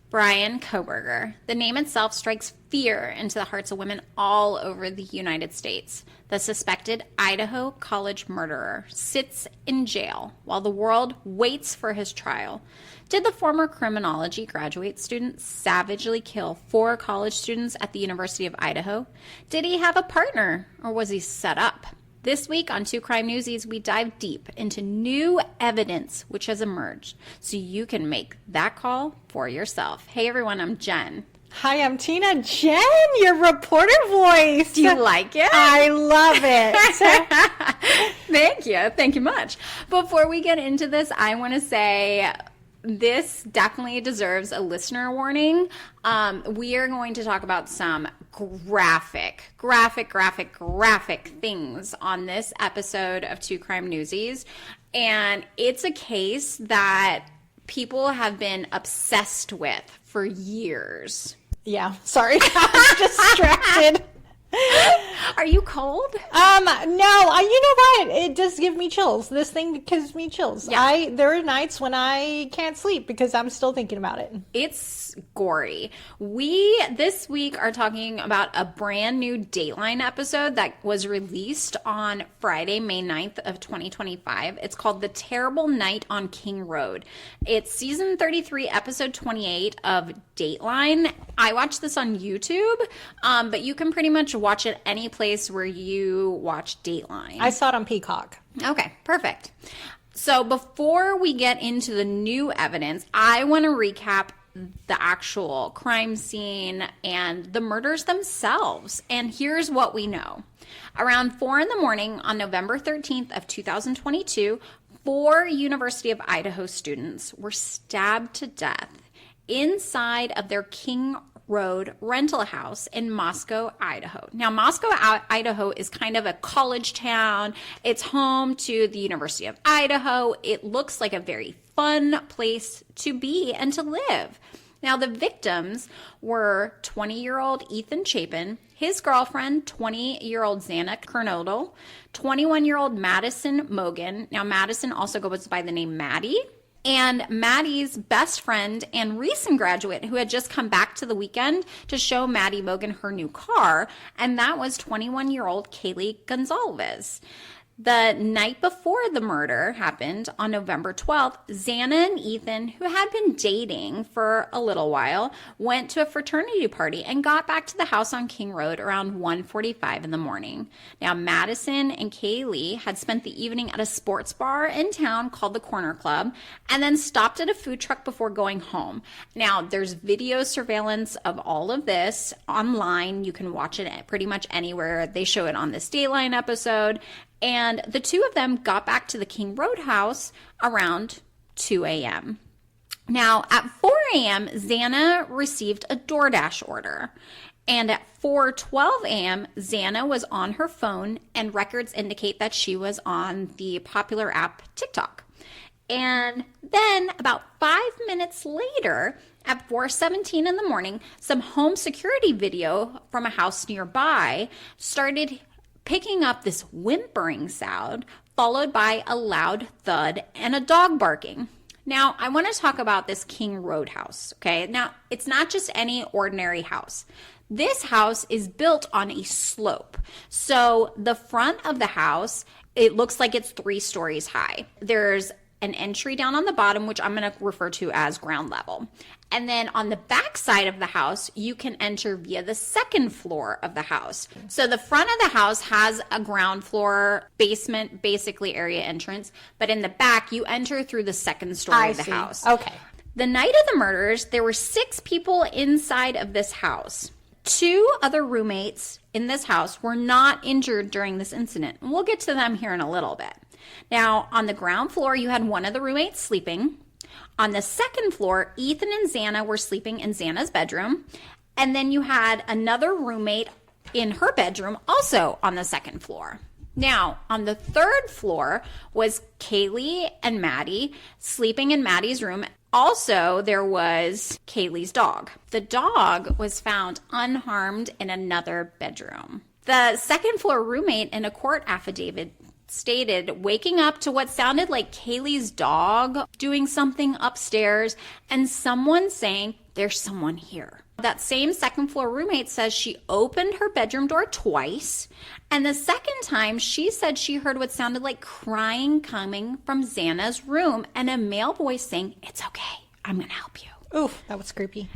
Bryan Kohberger. The name itself strikes fear into the hearts of women all over the United States. The suspected Idaho college murderer sits in jail while the world waits for his trial. Did the former criminology graduate student savagely kill 4 college students at the University of Idaho? Did he have a partner, or was he set up? This week on Two Crime Newsies, we dive deep into new evidence which has emerged so you can make that call for yourself. Hey everyone, I'm Jen. Hi, I'm Tina. Jen, your reporter voice. Do you like it? I love it. Thank you. Thank you much. Before we get into this, I want to say this definitely deserves a listener warning. We are going to talk about some graphic things on this episode of Two Crime Newsies. And it's a case that people have been obsessed with for years. Yeah, sorry. I was distracted. Are you cold? No, you know what? It does give me chills. This thing gives me chills. Yeah. There are nights when I can't sleep because I'm still thinking about it. It's gory. We, this week, are talking about a brand new Dateline episode that was released on Friday, May 9th of 2025. It's called The Terrible Night on King Road. It's season 33, episode 28 of Dateline. I watched this on YouTube, but you can pretty much watch it any place where you watch Dateline. I saw it on Peacock. Okay, perfect. So before we get into the new evidence, I want to recap the actual crime scene and the murders themselves. And here's what we know. Around 4 a.m. on November 13th of 2022, 4 University of Idaho students were stabbed to death inside of their King Road rental house in Moscow, Idaho. Now, Moscow, Idaho is kind of a college town. It's home to the University of Idaho. It looks like a very fun place to be and to live. Now, the victims were 20-year-old Ethan Chapin, his girlfriend, 20-year-old Xana Kernodle, 21-year-old Madison Mogan. Now, Madison also goes by the name Maddie. And Maddie's best friend and recent graduate who had just come back to the weekend to show Maddie Mogan her new car, and that was 21-year-old Kaylee Gonzalez. The night before the murder happened, on November 12th, Xana and Ethan, who had been dating for a little while, went to a fraternity party and got back to the house on King Road around 1:45 in the morning. Now, Madison and Kaylee had spent the evening at a sports bar in town called the Corner Club and then stopped at a food truck before going home. Now, there's video surveillance of all of this online. You can watch it pretty much anywhere. They show it on this Dateline episode. And the two of them got back to the King Road house around 2 a.m. Now, at 4 a.m., Xana received a DoorDash order. And at 4:12 a.m., Xana was on her phone, and records indicate that she was on the popular app TikTok. And then about 5 minutes later, at 4:17 in the morning, some home security video from a house nearby started picking up this whimpering sound, followed by a loud thud and a dog barking. Now, I want to talk about this King Road house, okay? Now, it's not just any ordinary house. This house is built on a slope. So the front of the house, it looks like it's 3 stories high. There's an entry down on the bottom, which I'm going to refer to as ground level. And then on the back side of the house, you can enter via the second floor of the house. So the front of the house has a ground floor basement, basically area entrance. But in the back, you enter through the second story of the house. Okay. The night of the murders, there were 6 people inside of this house. 2 other roommates in this house were not injured during this incident. And we'll get to them here in a little bit. Now, on the ground floor, you had one of the roommates sleeping. On the second floor, Ethan and Xana were sleeping in Xana's bedroom. And then you had another roommate in her bedroom, also on the second floor. Now, on the third floor was Kaylee and Maddie sleeping in Maddie's room. Also, there was Kaylee's dog. The dog was found unharmed in another bedroom. The second floor roommate in a court affidavit stated waking up to what sounded like Kaylee's dog doing something upstairs and someone saying, there's someone here. That same second floor roommate says she opened her bedroom door twice. And the second time, she said she heard what sounded like crying coming from Xana's room and a male voice saying, "It's okay, I'm going to help you." Oof, that was creepy.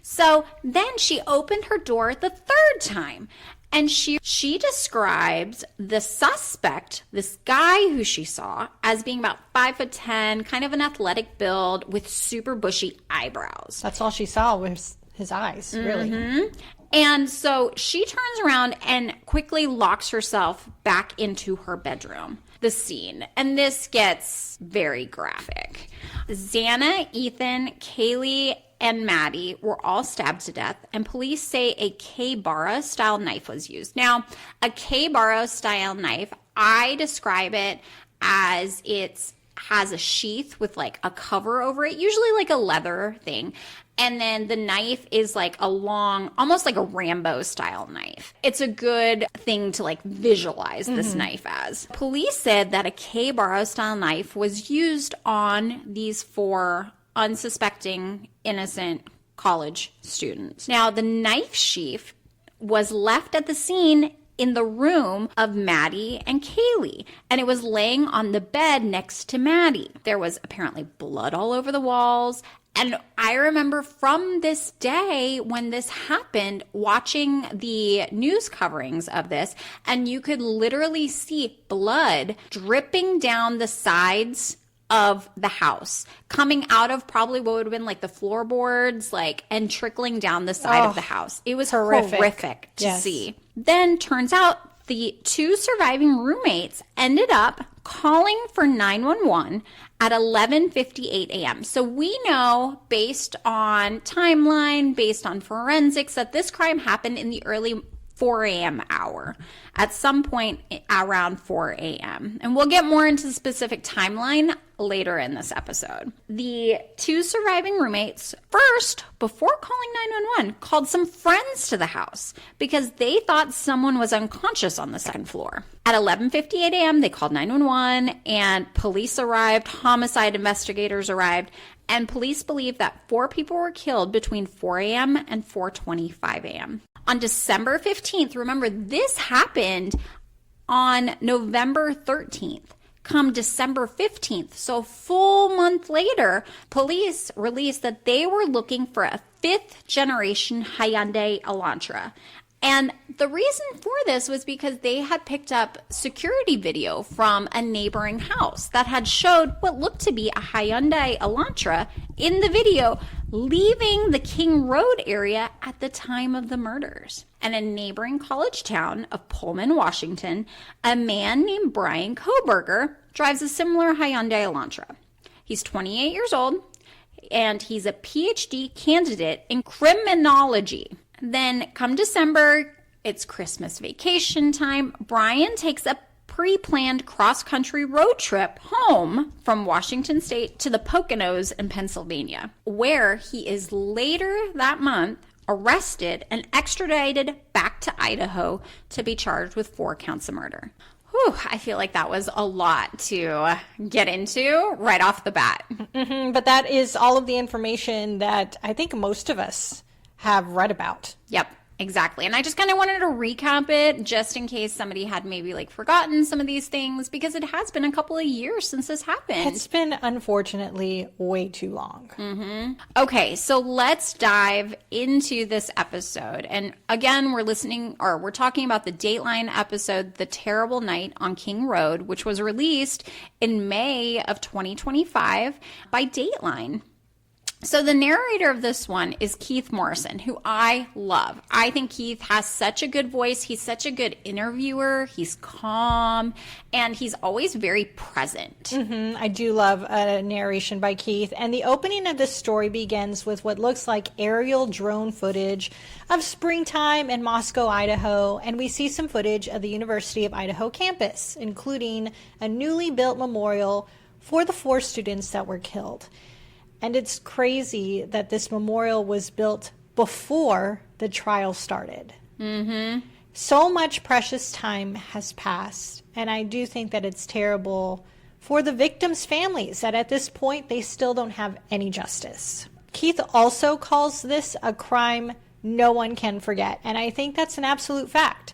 So then she opened her door the third time. And she describes the suspect, this guy who she saw, as being about 5'10", kind of an athletic build with super bushy eyebrows. That's all she saw was his eyes, really. Mm-hmm. And so she turns around and quickly locks herself back into her bedroom. The scene. And this gets very graphic. Xana, Ethan, Kaylee, and Maddie were all stabbed to death, and police say a K-Bara style knife was used. Now, a K-Bara style knife, I describe it as it has a sheath with like a cover over it, usually like a leather thing. And then the knife is like a long, almost like a Rambo style knife. It's a good thing to like visualize this knife as. Police said that a K-Bara style knife was used on these 4 unsuspecting, innocent college students. Now, the knife sheath was left at the scene in the room of Maddie and Kaylee, and it was laying on the bed next to Maddie. There was apparently blood all over the walls. And I remember from this day when this happened, watching the news coverings of this, and you could literally see blood dripping down the sides of the house, coming out of probably what would have been like the floorboards, like, and trickling down the side of the house. It was horrific to see. Then turns out the 2 surviving roommates ended up calling for 911 at 11:58 a.m. So we know, based on timeline, based on forensics, that this crime happened in the early 4 a.m. hour, at some point around 4 a.m. And we'll get more into the specific timeline later in this episode. The 2 surviving roommates first, before calling 911, called some friends to the house because they thought someone was unconscious on the second floor. At 11:58 a.m., they called 911 and police arrived, homicide investigators arrived, and police believe that 4 people were killed between 4 a.m. and 4:25 a.m. On December 15th, remember this happened on November 13th. Come December 15th, so a full month later, police released that they were looking for a 5th generation Hyundai Elantra. And the reason for this was because they had picked up security video from a neighboring house that had showed what looked to be a Hyundai Elantra in the video leaving the King Road area at the time of the murders. And in a neighboring college town of Pullman, Washington, a man named Bryan Kohberger drives a similar Hyundai Elantra. He's 28 years old, and he's a PhD candidate in criminology. Then come December, it's Christmas vacation time. Bryan takes a pre-planned cross-country road trip home from Washington State to the Poconos in Pennsylvania, where he is later that month arrested and extradited back to Idaho to be charged with 4 counts of murder. Whew, I feel like that was a lot to get into right off the bat. But that is all of the information that I think most of us have read about. Yep, exactly. And I just kind of wanted to recap it just in case somebody had maybe like forgotten some of these things, because it has been a couple of years since this happened. It's been, unfortunately, way too long. Okay, so let's dive into this episode. And again, we're talking about the Dateline episode, The Terrible Night on King Road, which was released in May of 2025 by Dateline. So the narrator of this one is Keith Morrison, who I love. I think Keith has such a good voice. He's such a good interviewer. He's calm, and he's always very present. I do love a narration by Keith. And the opening of this story begins with what looks like aerial drone footage of springtime in Moscow, Idaho. And we see some footage of the University of Idaho campus, including a newly built memorial for the 4 students that were killed. And it's crazy that this memorial was built before the trial started. So much precious time has passed. And I do think that it's terrible for the victims' families that at this point, they still don't have any justice. Keith also calls this a crime no one can forget, and I think that's an absolute fact.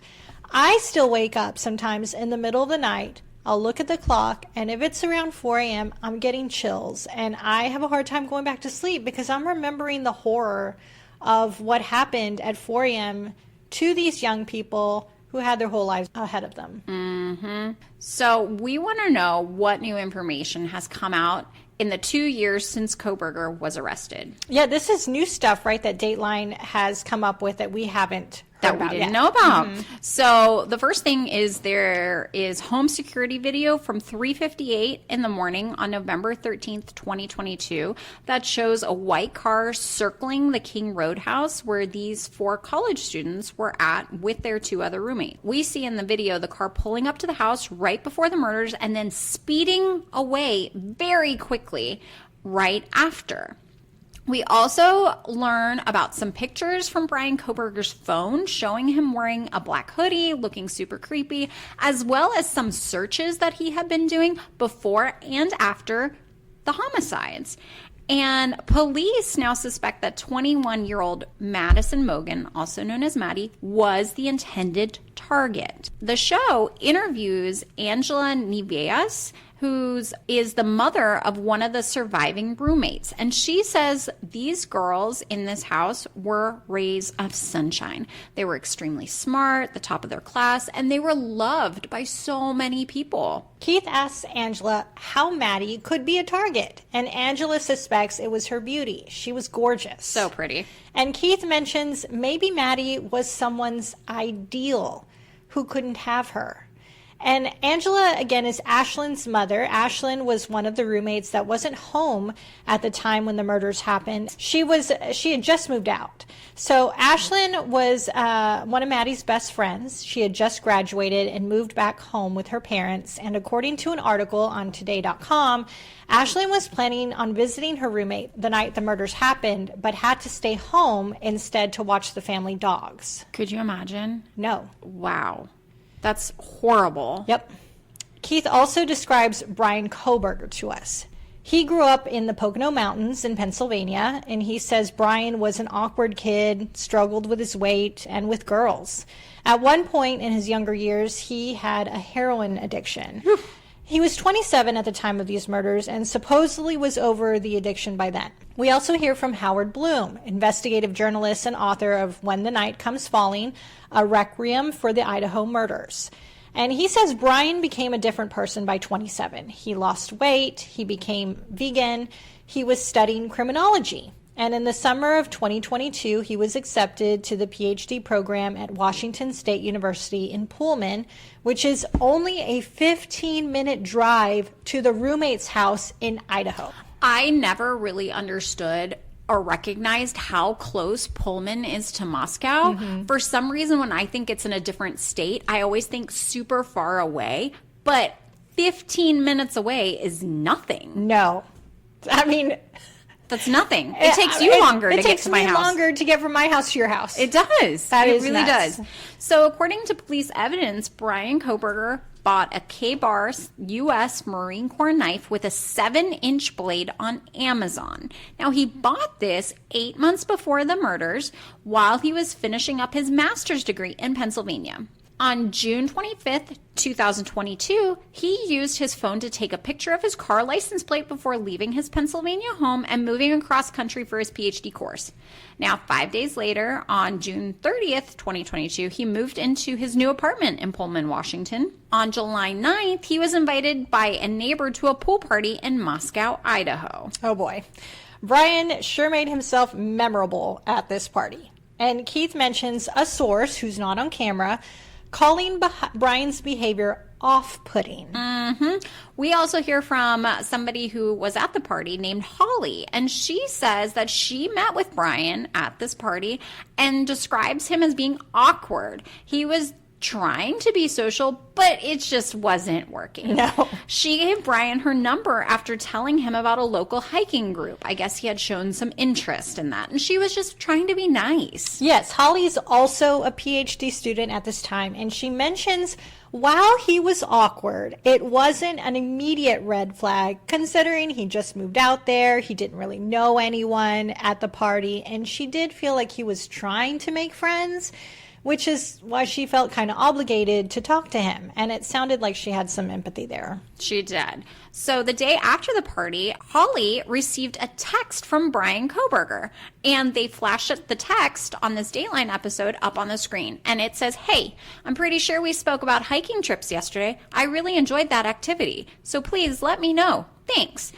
I still wake up sometimes in the middle of the night. I'll look at the clock, and if it's around 4 a.m., I'm getting chills, and I have a hard time going back to sleep because I'm remembering the horror of what happened at 4 a.m. to these young people who had their whole lives ahead of them. Mm-hmm. So we want to know what new information has come out in the 2 years since Kohberger was arrested. Yeah, this is new stuff, right, that Dateline has come up with that we haven't that we didn't know about. So the first thing is there is home security video from 3:58 in the morning on November 13th, 2022 that shows a white car circling the King Road house where these 4 college students were at with their 2 other roommates. We see in the video the car pulling up to the house right before the murders and then speeding away very quickly right after. We also learn about some pictures from Bryan Kohberger's phone showing him wearing a black hoodie, looking super creepy, as well as some searches that he had been doing before and after the homicides. And police now suspect that 21-year-old Madison Mogan, also known as Maddie, was the intended target. The show interviews Angela Nieves, who is the mother of one of the surviving roommates. And she says these girls in this house were rays of sunshine. They were extremely smart, the top of their class, and they were loved by so many people. Keith asks Angela how Maddie could be a target, and Angela suspects it was her beauty. She was gorgeous. So pretty. And Keith mentions maybe Maddie was someone's ideal who couldn't have her. And Angela, again, is Ashlyn's mother. Ashlyn was one of the roommates that wasn't home at the time when the murders happened. She had just moved out. So Ashlyn was one of Maddie's best friends. She had just graduated and moved back home with her parents. And according to an article on today.com, Ashlyn was planning on visiting her roommate the night the murders happened, but had to stay home instead to watch the family dogs. Could you imagine? No. Wow. That's horrible. Yep. Keith also describes Bryan Kohberger to us. He grew up in the Pocono Mountains in Pennsylvania, and he says Bryan was an awkward kid, struggled with his weight and with girls. At one point in his younger years, he had a heroin addiction. He was 27 at the time of these murders and supposedly was over the addiction by then. We also hear from Howard Bloom, investigative journalist and author of When the Night Comes Falling, a requiem for the Idaho murders. And he says Bryan became a different person by 27. He lost weight, he became vegan, he was studying criminology. And in the summer of 2022, he was accepted to the PhD program at Washington State University in Pullman, which is only a 15-minute drive to the roommate's house in Idaho. I never really understood or recognized how close Pullman is to Moscow. Mm-hmm. For some reason, when I think it's in a different state, I always think super far away, but 15 minutes away is nothing. No. I mean, that's nothing. It takes you longer to get to my house. It takes me longer to get from my house to your house. It does. It really nuts. does. So according to police evidence, Bryan Kohberger bought a K-Bar U.S. Marine Corps knife with a 7-inch blade on Amazon. Now, he bought this 8 months before the murders while he was finishing up his master's degree in Pennsylvania. On June 25th, 2022, he used his phone to take a picture of his car license plate before leaving his Pennsylvania home and moving across country for his PhD course. Now, 5 days later, on June 30th, 2022, he moved into his new apartment in Pullman, Washington. On July 9th, he was invited by a neighbor to a pool party in Moscow, Idaho. Oh boy. Bryan sure made himself memorable at this party. And Keith mentions a source who's not on camera calling Bryan's behavior off-putting. Mm-hmm. We also hear from somebody who was at the party named Holly, and she says that she met with Bryan at this party and describes him as being awkward. He was trying to be social, but it just wasn't working. No. She gave Bryan her number after telling him about a local hiking group. I guess he had shown some interest in that, and she was just trying to be nice. Yes, Holly's also a PhD student at this time, and she mentions while he was awkward, it wasn't an immediate red flag, considering he just moved out there, he didn't really know anyone at the party, and she did feel like he was trying to make friends, which is why she felt kind of obligated to talk to him. And it sounded like she had some empathy there. She did. So the day after the party, Holly received a text from Bryan Kohberger, and they flashed the text on this Dateline episode up on the screen. And it says, "Hey, I'm pretty sure we spoke about hiking trips yesterday. I really enjoyed that activity. So please let me know. Thanks."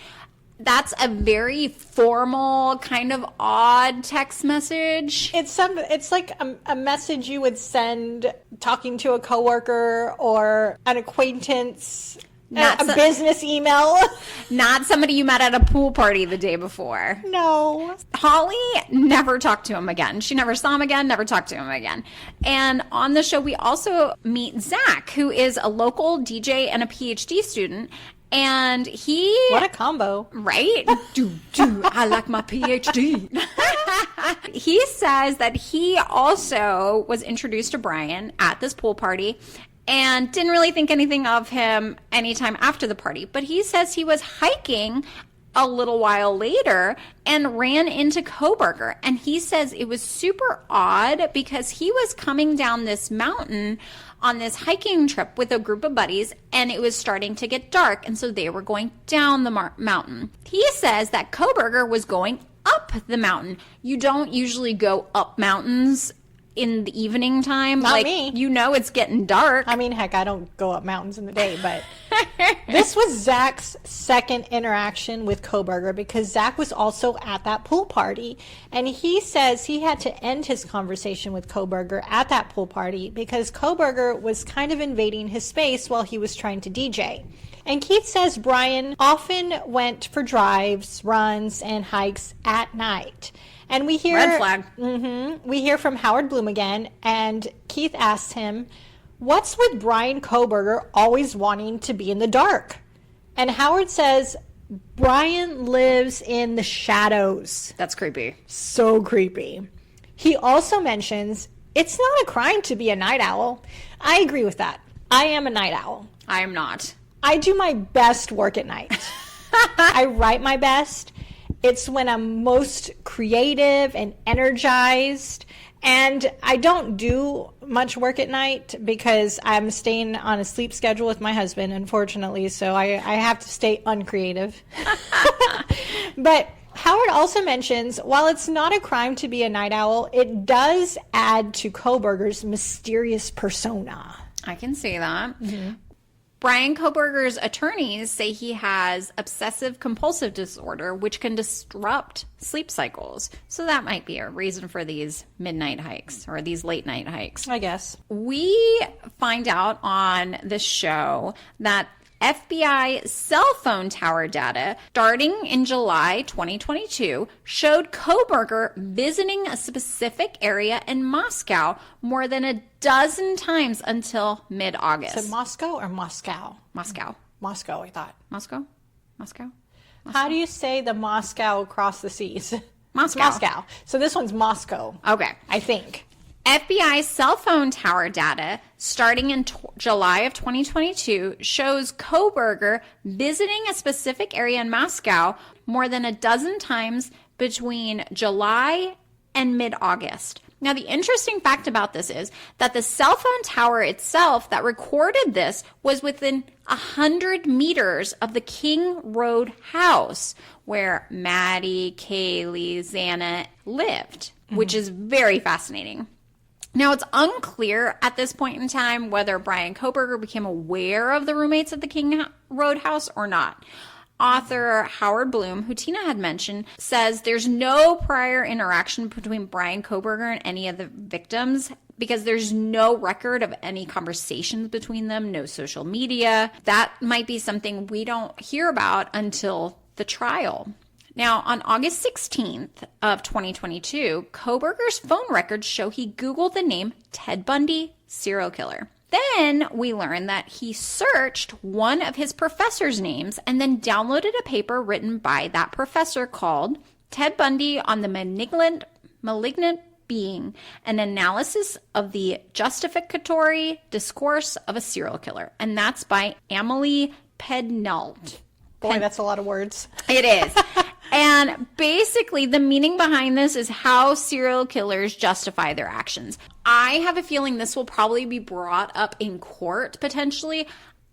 That's a very formal, kind of odd text message. It's like a message you would send talking to a coworker or an acquaintance, a business email. Not somebody you met at a pool party the day before. No. Holly never talked to him again. She never saw him again, never talked to him again. And on the show, we also meet Zach, who is a local DJ and a PhD student. And what a combo. Right? I like my PhD. He says that he also was introduced to Bryan at this pool party and didn't really think anything of him anytime after the party. But he says he was hiking a little while later and ran into Kohberger. And he says it was super odd because he was coming down this mountain on this hiking trip with a group of buddies, and it was starting to get dark, and so they were going down the mountain. He says that Kohberger was going up the mountain. You don't usually go up mountains in the evening time. Not me. You know it's getting dark. I mean, heck, I don't go up mountains in the day, but this was Zach's second interaction with Kohberger because Zach was also at that pool party. And he says he had to end his conversation with Kohberger at that pool party because Kohberger was kind of invading his space while he was trying to DJ. And Keith says Bryan often went for drives, runs, and hikes at night. And we hear red flag. We hear from Howard Bloom again, and Keith asks him, "What's with Bryan Kohberger always wanting to be in the dark?" And Howard says, "Bryan lives in the shadows." That's creepy. So creepy. He also mentions it's not a crime to be a night owl. I agree with that. I am a night owl. I am not. I do my best work at night. I write my best. It's when I'm most creative and energized. And I don't do much work at night because I'm staying on a sleep schedule with my husband, unfortunately. So I have to stay uncreative. But Howard also mentions, while it's not a crime to be a night owl, it does add to Kohberger's mysterious persona. I can see that. Mm-hmm. Bryan Kohberger's attorneys say he has obsessive compulsive disorder, which can disrupt sleep cycles. So that might be a reason for these midnight hikes or these late night hikes. I guess. We find out on this show that FBI cell phone tower data starting in July 2022 showed Kohberger visiting a specific area in Moscow more than a dozen times until mid-August. Is it Moscow or Moscow? Moscow. Moscow, I thought. Moscow? Moscow? How do you say the Moscow across the seas? Moscow. Moscow. So this one's Moscow. Okay. I think. FBI cell phone tower data starting in July of 2022 shows Kohberger visiting a specific area in Moscow more than a dozen times between July and mid-August. Now, the interesting fact about this is that the cell phone tower itself that recorded this was within 100 meters of the King Road house where Maddie, Kaylee, Xana lived, which is very fascinating. Now, it's unclear at this point in time whether Bryan Kohberger became aware of the roommates at the King Road house or not. Author Howard Bloom, who Tina had mentioned, says there's no prior interaction between Bryan Kohberger and any of the victims because there's no record of any conversations between them, no social media. That might be something we don't hear about until the trial. Now, on August 16th of 2022, Kohberger's phone records show he Googled the name Ted Bundy serial killer. Then we learn that he searched one of his professor's names and then downloaded a paper written by that professor called Ted Bundy on the Malignant Being, an analysis of the justificatory discourse of a serial killer. And that's by Emily Pednault. Boy, that's a lot of words. It is. And basically, the meaning behind this is how serial killers justify their actions. I have a feeling this will probably be brought up in court, potentially.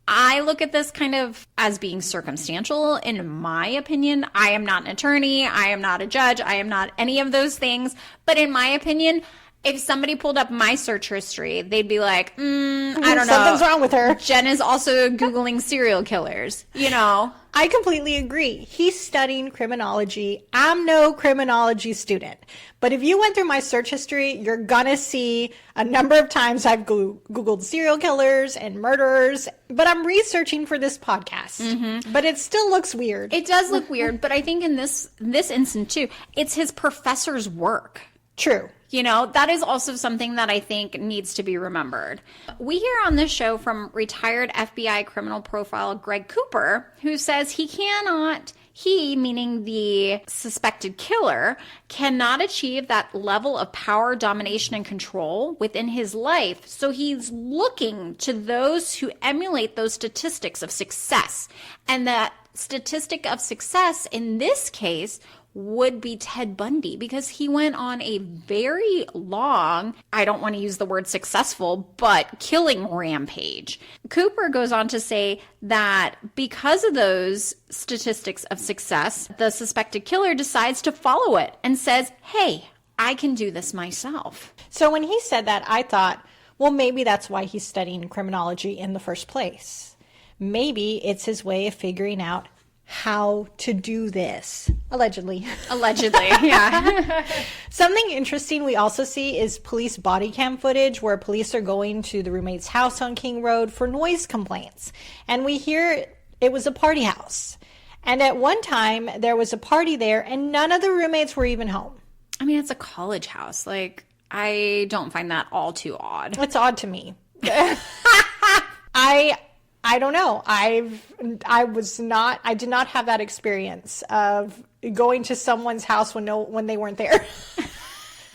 I look at this kind of as being circumstantial, in my opinion. I am not an attorney. I am not a judge. I am not any of those things. But in my opinion, if somebody pulled up my search history, they'd be like, I don't know. Something's wrong with her. Jen is also Googling serial killers, you know? I completely agree. He's studying criminology. I'm no criminology student. But if you went through my search history, you're gonna see a number of times I've Googled serial killers and murderers. But I'm researching for this podcast. But it still looks weird. It does look weird, but I think in this instance too, it's his professor's work. True. You know, that is also something that I think needs to be remembered. We hear on this show from retired FBI criminal profile Greg Cooper, who says he, meaning the suspected killer, cannot achieve that level of power, domination, and control within his life. So he's looking to those who emulate those statistics of success. And that statistic of success in this case would be Ted Bundy, because he went on a very long, I don't want to use the word successful, but killing rampage. Cooper goes on to say that because of those statistics of success, the suspected killer decides to follow it and says, hey, I can do this myself. So when he said that, I thought, well, maybe that's why he's studying criminology in the first place. Maybe it's his way of figuring out how to do this. Allegedly. Yeah. Something interesting we also see is police body cam footage where police are going to the roommate's house on King Road for noise complaints. And we hear it was a party house. And at one time, there was a party there and none of the roommates were even home. I mean, it's a college house. Like, I don't find that all too odd. It's odd to me. I don't know. I did not have that experience of going to someone's house when they weren't there.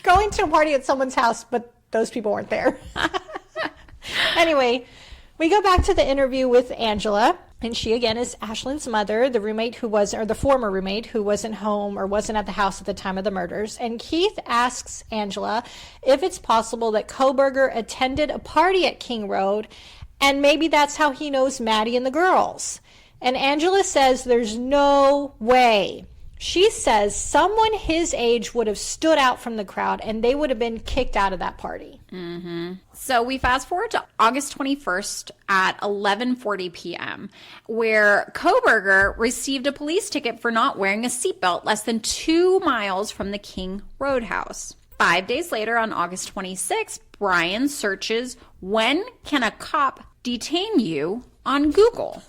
Going to a party at someone's house, but those people weren't there. Anyway, we go back to the interview with Angela, and she again is Ashlyn's mother, the former roommate who wasn't home or wasn't at the house at the time of the murders. And Keith asks Angela if it's possible that Kohberger attended a party at King Road, and maybe that's how he knows Maddie and the girls. And Angela says there's no way. She says someone his age would have stood out from the crowd and they would have been kicked out of that party. So we fast forward to August 21st at 11:40 p.m., where Kohberger received a police ticket for not wearing a seatbelt less than 2 miles from the King Roadhouse. 5 days later, on August 26th, Bryan searches, when can a cop detain you on Google?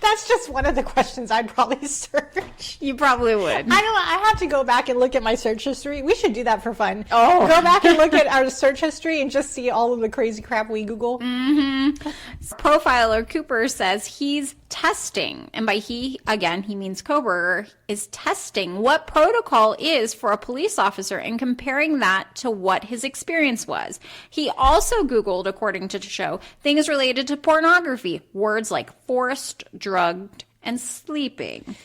That's just one of the questions I'd probably search. You probably would. I don't know. I have to go back and look at my search history. We should do that for fun. Oh. Go back and look at our search history and just see all of the crazy crap we Google. Profiler Cooper says he's testing, and by he, again, he means Kohberger, is testing what protocol is for a police officer and comparing that to what his experience was. He also Googled, according to the show, things related to pornography, words like forced, drugged, and sleeping.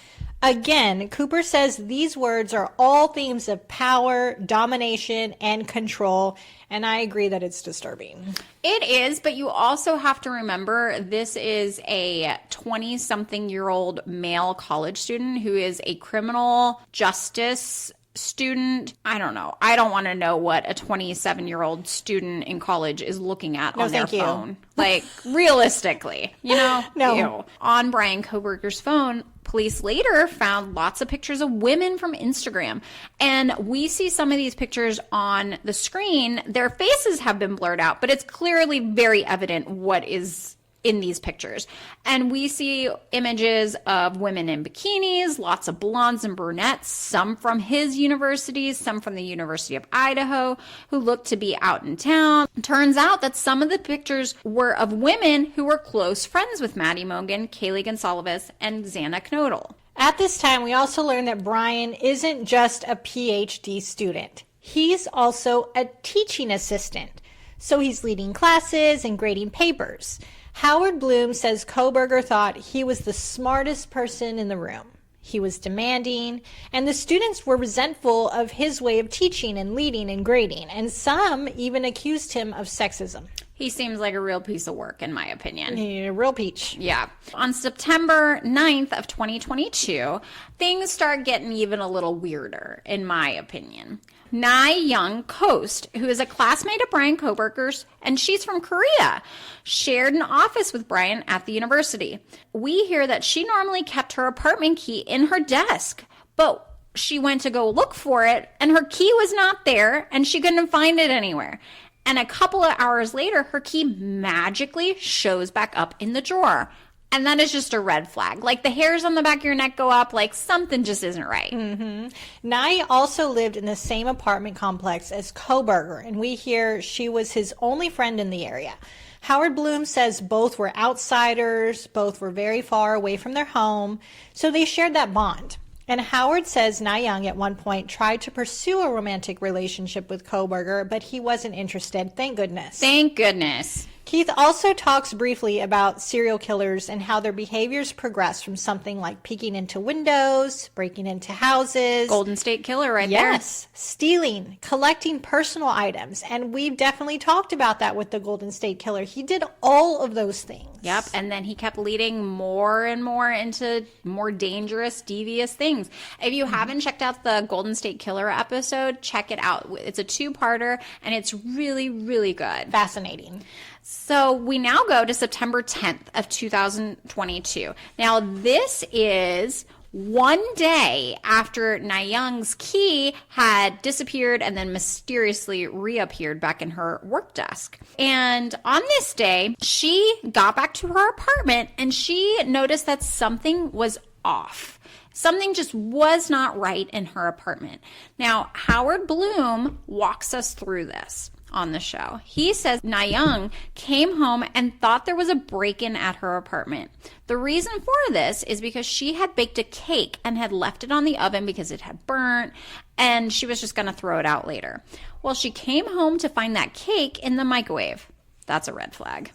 Again, Cooper says these words are all themes of power, domination, and control, and I agree that it's disturbing. It is, but you also have to remember this is a 20-something-year-old male college student who is a criminal justice student. I don't know. I don't want to know what a 27-year-old student in college is looking at on their phone. Like, realistically, you know? No. Ew. On Bryan Kohberger's phone, police later found lots of pictures of women from Instagram. And we see some of these pictures on the screen. Their faces have been blurred out, but it's clearly very evident what is in these pictures. And we see images of women in bikinis, lots of blondes and brunettes, some from his universities, some from the University of Idaho, who look to be out in town. Turns out that some of the pictures were of women who were close friends with Maddie Mogen, Kaylee Gonsalves, and Xana Knodel. At this time, we also learned that Bryan isn't just a PhD student. He's also a teaching assistant. So he's leading classes and grading papers. Howard Bloom says Kohberger thought he was the smartest person in the room. He was demanding, and the students were resentful of his way of teaching and leading and grading, and some even accused him of sexism. He seems like a real piece of work, in my opinion. A real peach. Yeah. On September 9th of 2022, things start getting even a little weirder, in my opinion. Na-Young Coast, who is a classmate of Bryan Kohberger's, and she's from Korea, shared an office with Bryan at the university. We hear that she normally kept her apartment key in her desk, but she went to go look for it, and her key was not there, and she couldn't find it anywhere. And a couple of hours later, her key magically shows back up in the drawer. And that is just a red flag. Like the hairs on the back of your neck go up, like something just isn't right. Mm-hmm. Nye also lived in the same apartment complex as Kohberger, and we hear she was his only friend in the area. Howard Bloom says both were outsiders, both were very far away from their home, so they shared that bond. And Howard says Na-Young at one point tried to pursue a romantic relationship with Kohberger, but he wasn't interested. Thank goodness. Thank goodness. Keith also talks briefly about serial killers and how their behaviors progress from something like peeking into windows, breaking into houses. Golden State Killer right there. Yes, stealing, collecting personal items. And we've definitely talked about that with the Golden State Killer. He did all of those things. Yep, and then he kept leading more and more into more dangerous, devious things. If you haven't checked out the Golden State Killer episode, check it out. It's a two-parter, and it's really, really good. Fascinating. So we now go to September 10th of 2022. Now, this is one day after Na-Young's key had disappeared and then mysteriously reappeared back in her work desk. And on this day, she got back to her apartment and she noticed that something was off. Something just was not right in her apartment. Now, Howard Bloom walks us through this on the show. He says Na-Young came home and thought there was a break-in at her apartment. The reason for this is because she had baked a cake and had left it on the oven because it had burnt, and she was just going to throw it out later. Well, she came home to find that cake in the microwave. That's a red flag.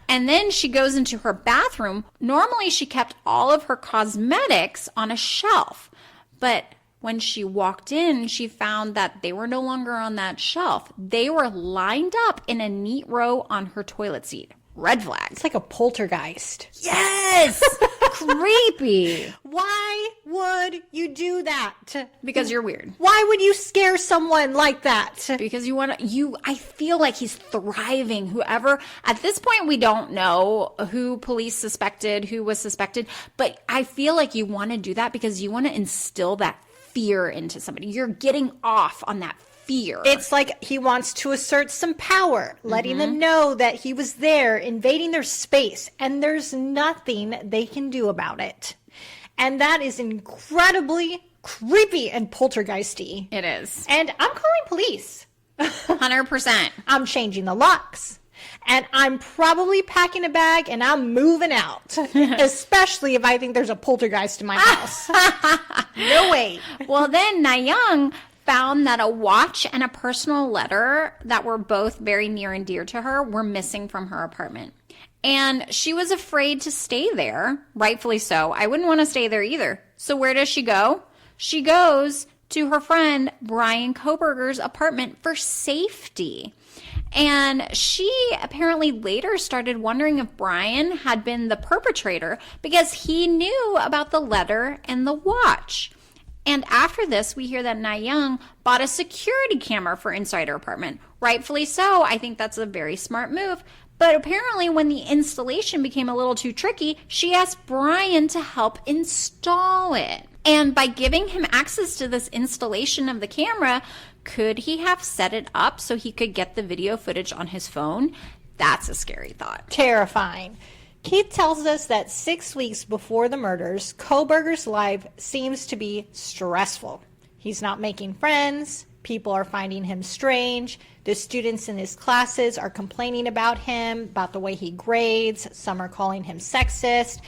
And then she goes into her bathroom. Normally, she kept all of her cosmetics on a shelf, but when she walked in, she found that they were no longer on that shelf. They were lined up in a neat row on her toilet seat. Red flag. It's like a poltergeist. Yes! Creepy. Why would you do that? Because you're weird. Why would you scare someone like that? Because I feel like he's thriving. Whoever, at this point, we don't know who police suspected, who was suspected, but I feel like you want to do that because you want to instill that fear into somebody. You're getting off on that fear. It's like he wants to assert some power, letting them know that he was there, invading their space, and there's nothing they can do about it. And that is incredibly creepy and poltergeisty. It is. And I'm calling police. 100%. I'm changing the locks. And I'm probably packing a bag and I'm moving out. Especially if I think there's a poltergeist in my house. No way. Well, then Na-Young found that a watch and a personal letter that were both very near and dear to her were missing from her apartment. And she was afraid to stay there, rightfully so. I wouldn't want to stay there either. So where does she go? She goes to her friend Bryan Kohberger's apartment for safety. And she apparently later started wondering if Bryan had been the perpetrator because he knew about the letter and the watch. And after this, we hear that Na-Young bought a security camera for inside her apartment. Rightfully so. I think that's a very smart move. But apparently when the installation became a little too tricky, she asked Bryan to help install it. And by giving him access to this installation of the camera, could he have set it up so he could get the video footage on his phone? That's a scary thought. Terrifying. Keith tells us that 6 weeks before the murders, Kohberger's life seems to be stressful. He's not making friends. People are finding him strange. The students in his classes are complaining about him, about the way he grades. Some are calling him sexist.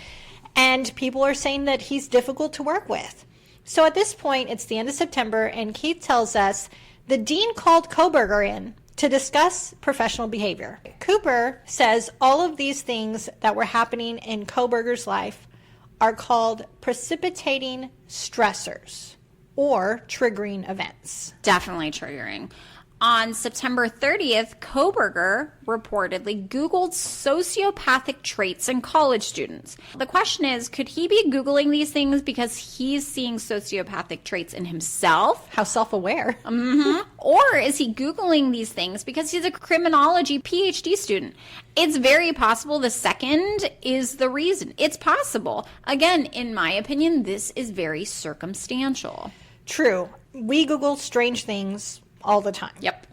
And people are saying that he's difficult to work with. So at this point, it's the end of September, and Keith tells us the dean called Kohberger in to discuss professional behavior. Cooper says all of these things that were happening in Kohberger's life are called precipitating stressors or triggering events. Definitely triggering. On September 30th, Kohberger reportedly Googled sociopathic traits in college students. The question is, could he be Googling these things because he's seeing sociopathic traits in himself? How self-aware. Or is he Googling these things because he's a criminology PhD student? It's very possible the second is the reason. It's possible. Again, in my opinion, this is very circumstantial. True. We Google strange things all the time. Yep.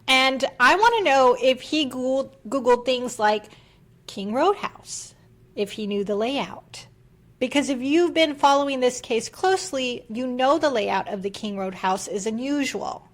And I want to know if he Googled things like King Roadhouse, if he knew the layout. Because if you've been following this case closely, you know the layout of the King Roadhouse is unusual.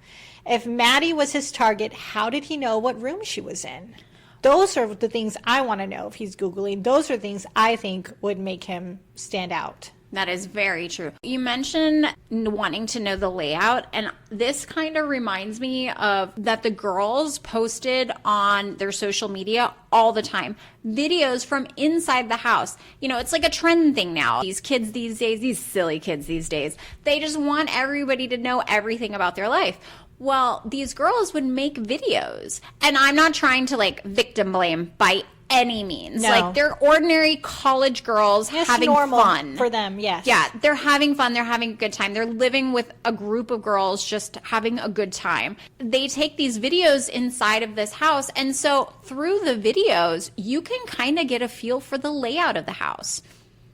If Maddie was his target, how did he know what room she was in? Those are the things I want to know if he's Googling. Those are things I think would make him stand out. That is very true. You mentioned wanting to know the layout, and this kind of reminds me of that the girls posted on their social media all the time videos from inside the house. You know, it's like a trend thing now. These kids these days, these silly kids these days, they just want everybody to know everything about their life. Well, these girls would make videos, and I'm not trying to like victim blame by any means. No. Like, they're ordinary college girls having fun. For them, yes. Yeah, they're having fun. They're having a good time. They're living with a group of girls just having a good time. They take these videos inside of this house. And so through the videos, you can kind of get a feel for the layout of the house.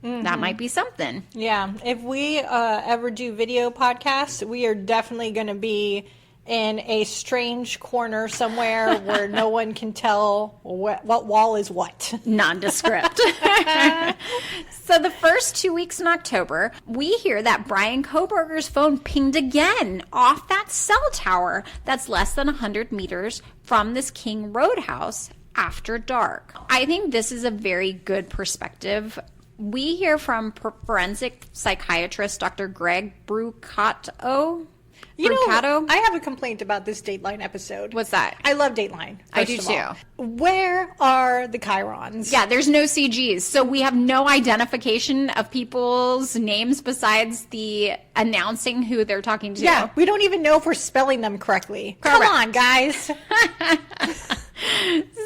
That might be something. Yeah. If we ever do video podcasts, we are definitely going to be in a strange corner somewhere where no one can tell what wall is what. Nondescript. So the first 2 weeks in October, we hear that Bryan Kohberger's phone pinged again off that cell tower that's less than 100 meters from this King Roadhouse after dark. I think this is a very good perspective. We hear from forensic psychiatrist Dr. Greg Brucato. You know, I have a complaint about this Dateline episode. What's that? I love Dateline. I do too. Where are the chyrons? Yeah, there's no CGs. So we have no identification of people's names besides the announcing who they're talking to. Yeah, we don't even know if we're spelling them correctly. Correct. Come on, guys.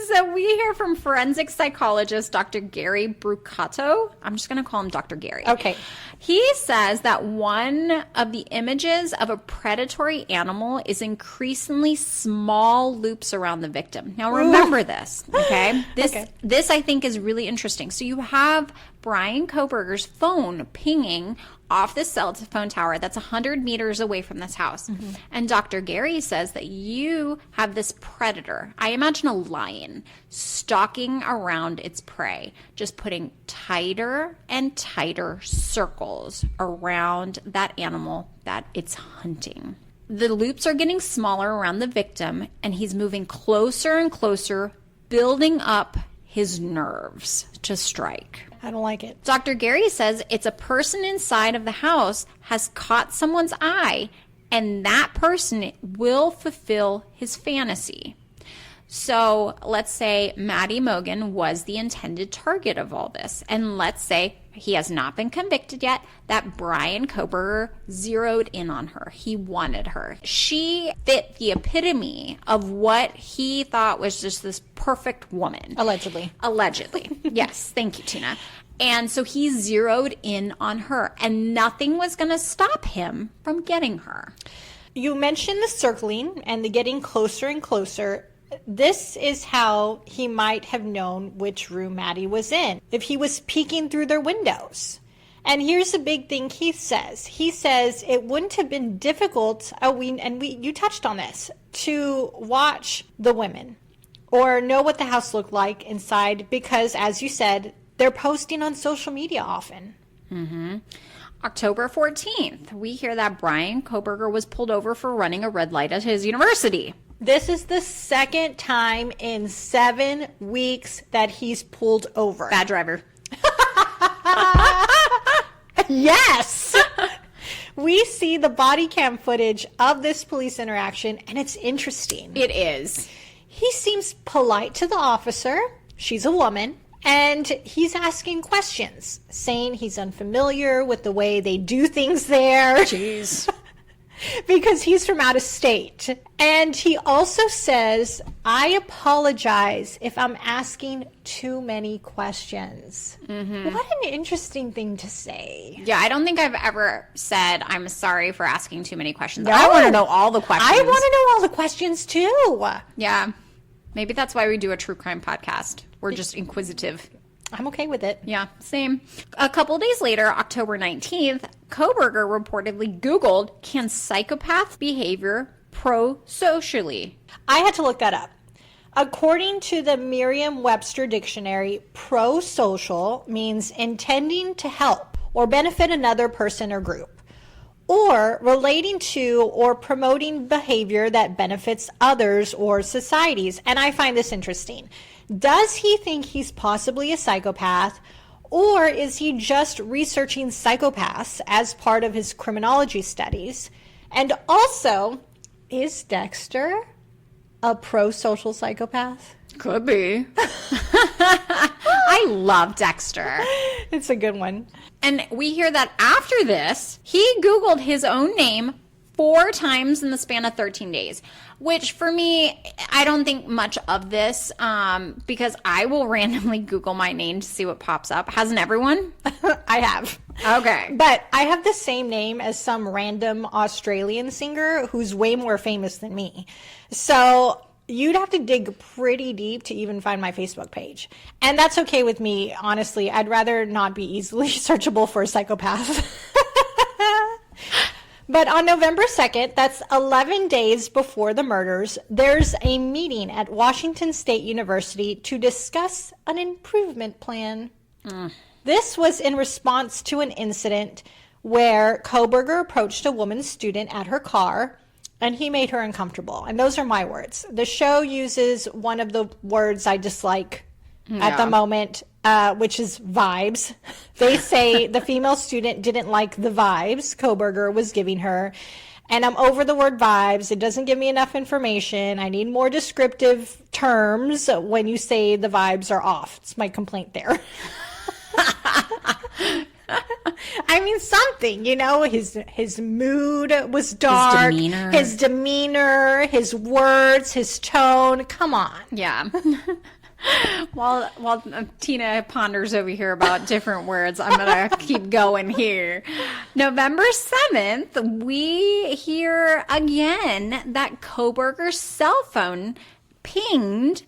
So we hear from forensic psychologist Dr. Gary Brucato. I'm just going to call him Dr. Gary. Okay. He says that one of the images of a predatory animal is increasingly small loops around the victim. Now remember this, okay? This I think is really interesting. So you have Bryan Kohberger's phone pinging off the cell phone tower that's 100 meters away from this house. And Dr. Gary says that you have this predator, I imagine a lion, stalking around its prey, just putting tighter and tighter circles around that animal that it's hunting. The loops are getting smaller around the victim, and he's moving closer and closer, building up his nerves to strike. I don't like it. Dr. Gary says it's a person inside of the house has caught someone's eye, and that person will fulfill his fantasy. So let's say Maddie Mogen was the intended target of all this. And let's say he has not been convicted yet, that Bryan Kohberger zeroed in on her. He wanted her. She fit the epitome of what he thought was just this perfect woman. Allegedly. Yes. Thank you, Tina. And so he zeroed in on her, and nothing was going to stop him from getting her. You mentioned the circling and the getting closer and closer. This is how he might have known which room Maddie was in, if he was peeking through their windows. And here's the big thing Keith says. He says it wouldn't have been difficult, you touched on this, to watch the women or know what the house looked like inside because, as you said, they're posting on social media often. October 14th, we hear that Bryan Kohberger was pulled over for running a red light at his university. This is the second time in 7 weeks that he's pulled over. Bad driver. Yes! We see the body cam footage of this police interaction, and it's interesting. It is. He seems polite to the officer. She's a woman. And he's asking questions, saying he's unfamiliar with the way they do things there. Jeez. Because he's from out of state. And he also says, I apologize if I'm asking too many questions. What an interesting thing to say. Yeah, I don't think I've ever said I'm sorry for asking too many questions. No. I want to know all the questions. I want to know all the questions too. Yeah. Maybe that's why we do a true crime podcast. We're just inquisitive. I'm okay with it. Yeah, same. A couple days later, October 19th, Kohberger reportedly Googled, can psychopath behavior pro-socially? I had to look that up. According to the Merriam-Webster dictionary, pro-social means intending to help or benefit another person or group, or relating to or promoting behavior that benefits others or societies. And I find this interesting. Does he think he's possibly a psychopath, or is he just researching psychopaths as part of his criminology studies? And also, is Dexter a pro-social psychopath? Could be. I love Dexter. It's a good one. And we hear that after this, he Googled his own name 4 times in the span of 13 days, which for me, I don't think much of this because I will randomly Google my name to see what pops up. Hasn't everyone? I have. Okay. But I have the same name as some random Australian singer who's way more famous than me. So you'd have to dig pretty deep to even find my Facebook page. And that's okay with me, honestly. I'd rather not be easily searchable for a psychopath. But on November 2nd, that's 11 days before the murders, there's a meeting at Washington State University to discuss an improvement plan. This was in response to an incident where Kohberger approached a woman student at her car, and he made her uncomfortable. And those are my words. The show uses one of the words I dislike at the moment, which is vibes. They say the female student didn't like the vibes Kohberger was giving her. And I'm over the word vibes. It doesn't give me enough information. I need more descriptive terms when you say the vibes are off. It's my complaint there. I mean, something, you know, his mood was dark. His demeanor, his words, his tone. Come on. Yeah. While Tina ponders over here about different words, I'm going to keep going here. November 7th, we hear again that Kohberger's cell phone pinged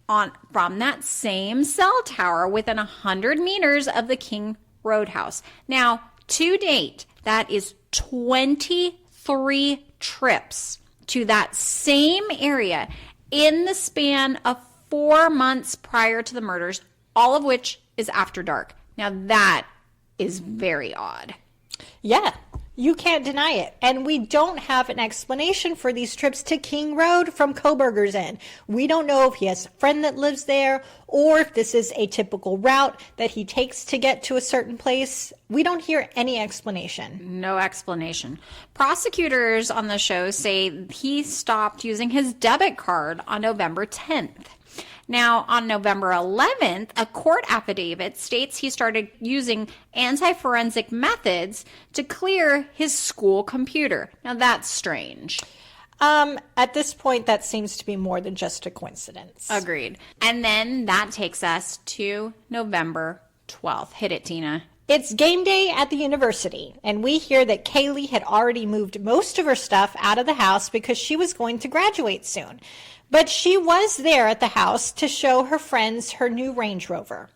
from that same cell tower within 100 meters of the King Roadhouse. Now, to date, that is 23 trips to that same area in the span of 4 months prior to the murders, all of which is after dark. Now, that is very odd. Yeah, you can't deny it. And we don't have an explanation for these trips to King Road from Kohberger's end. We don't know if he has a friend that lives there or if this is a typical route that he takes to get to a certain place. We don't hear any explanation. No explanation. Prosecutors on the show say he stopped using his debit card on November 10th. Now, on November 11th, a court affidavit states he started using anti-forensic methods to clear his school computer. Now, that's strange. At this point, that seems to be more than just a coincidence. Agreed. And then that takes us to November 12th. Hit it, Tina. It's game day at the university, and we hear that Kaylee had already moved most of her stuff out of the house because she was going to graduate soon. But she was there at the house to show her friends her new Range Rover.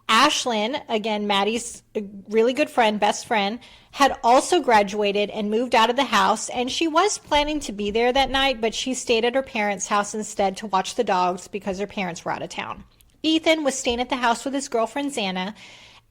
Ashlyn, again, Maddie's really good friend, best friend, had also graduated and moved out of the house, and she was planning to be there that night, but she stayed at her parents' house instead to watch the dogs because her parents were out of town. Ethan was staying at the house with his girlfriend, Xana.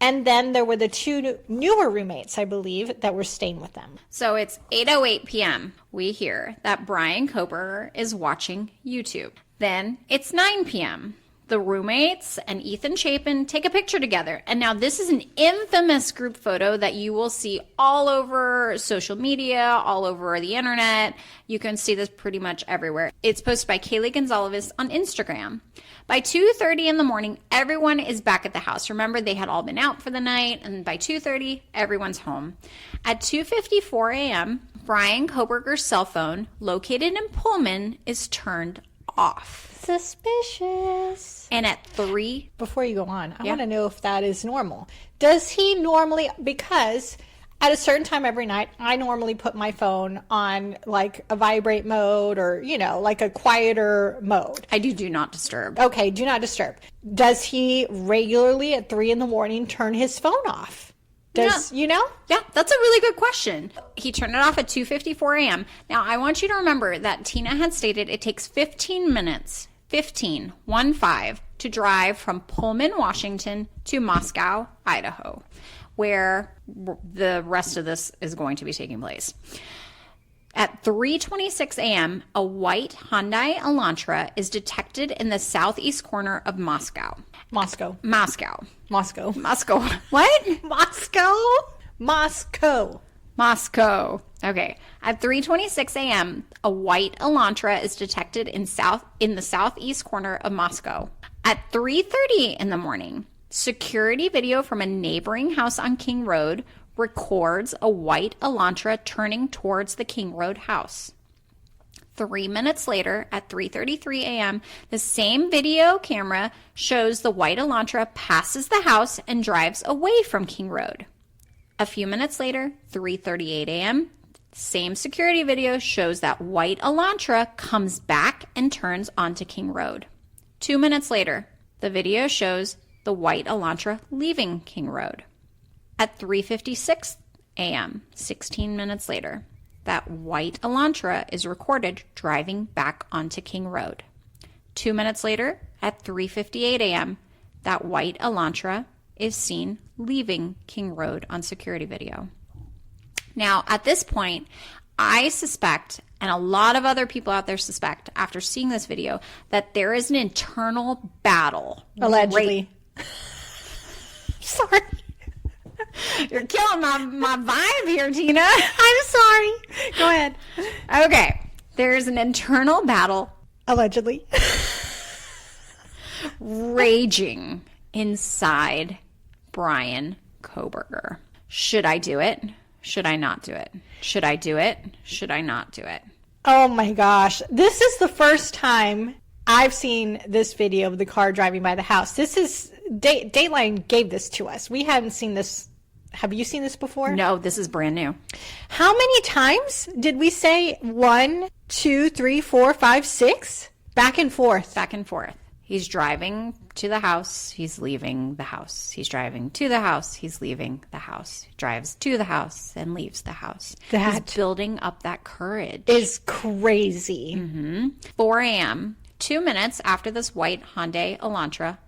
And then there were the two newer roommates, I believe, that were staying with them. So it's 8:08 p.m. We hear that Bryan Kohberger is watching YouTube. Then it's 9 p.m. The roommates and Ethan Chapin take a picture together. And now this is an infamous group photo that you will see all over social media, all over the internet. You can see this pretty much everywhere. It's posted by Kaylee Gonzalez on Instagram. By 2:30 in the morning, everyone is back at the house. Remember, they had all been out for the night, and by 2:30, everyone's home. At 2:54 a.m., Bryan Kohberger's cell phone, located in Pullman, is turned off. Suspicious. And at 3... Before you go on, I want to know if that is normal. Does he normally, because at a certain time every night, I normally put my phone on like a vibrate mode or, like a quieter mode. I do not disturb. Okay, do not disturb. Does he regularly at 3 in the morning turn his phone off? Does, Yeah, that's a really good question. He turned it off at 2:54 a.m. Now, I want you to remember that Tina had stated it takes 15 minutes, 15, to drive from Pullman, Washington to Moscow, Idaho, where the rest of this is going to be taking place. At 3:26 a.m., a white Hyundai Elantra is detected in the southeast corner of Moscow. Moscow. What? Moscow. Okay. At 3:26 a.m., a white Elantra is detected in the southeast corner of Moscow. At 3:30 in the morning, security video from a neighboring house on King Road records a white Elantra turning towards the King Road house. 3 minutes later, at 3:33 a.m., the same video camera shows the white Elantra passes the house and drives away from King Road. A few minutes later, 3:38 a.m., same security video shows that white Elantra comes back and turns onto King Road. 2 minutes later, the video shows the white Elantra leaving King Road. At 3:56 a.m., 16 minutes later, that white Elantra is recorded driving back onto King Road. 2 minutes later, at 3:58 a.m., that white Elantra is seen leaving King Road on security video. Now, at this point, I suspect, and a lot of other people out there suspect, after seeing this video, that there is an internal battle. Allegedly. Sorry. You're killing my vibe here, Tina. I'm sorry. Go ahead. Okay. There's an internal battle. Allegedly. Raging inside Bryan Kohberger. Should I do it? Should I not do it? Should I do it? Should I not do it? Oh my gosh. This is the first time I've seen this video of the car driving by the house. This is, Dateline gave this to us. We hadn't seen this. Have you seen this before? No, this is brand new. How many times did we say 1, 2, 3, 4, 5, 6? Back and forth. Back and forth. He's driving to the house. He's leaving the house. He's driving to the house. He's leaving the house. He drives to the house and leaves the house. He's building up that courage. Is crazy. 4 a.m., 2 minutes after this white Hyundai Elantra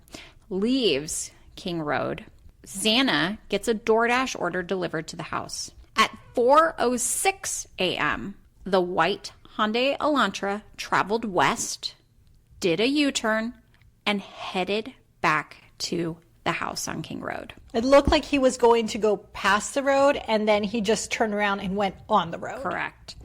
leaves King Road, Xana gets a DoorDash order delivered to the house. At 4:06 a.m., the white Hyundai Elantra traveled west, did a U-turn, and headed back to the house on King Road. It looked like he was going to go past the road, and then he just turned around and went on the road. Correct.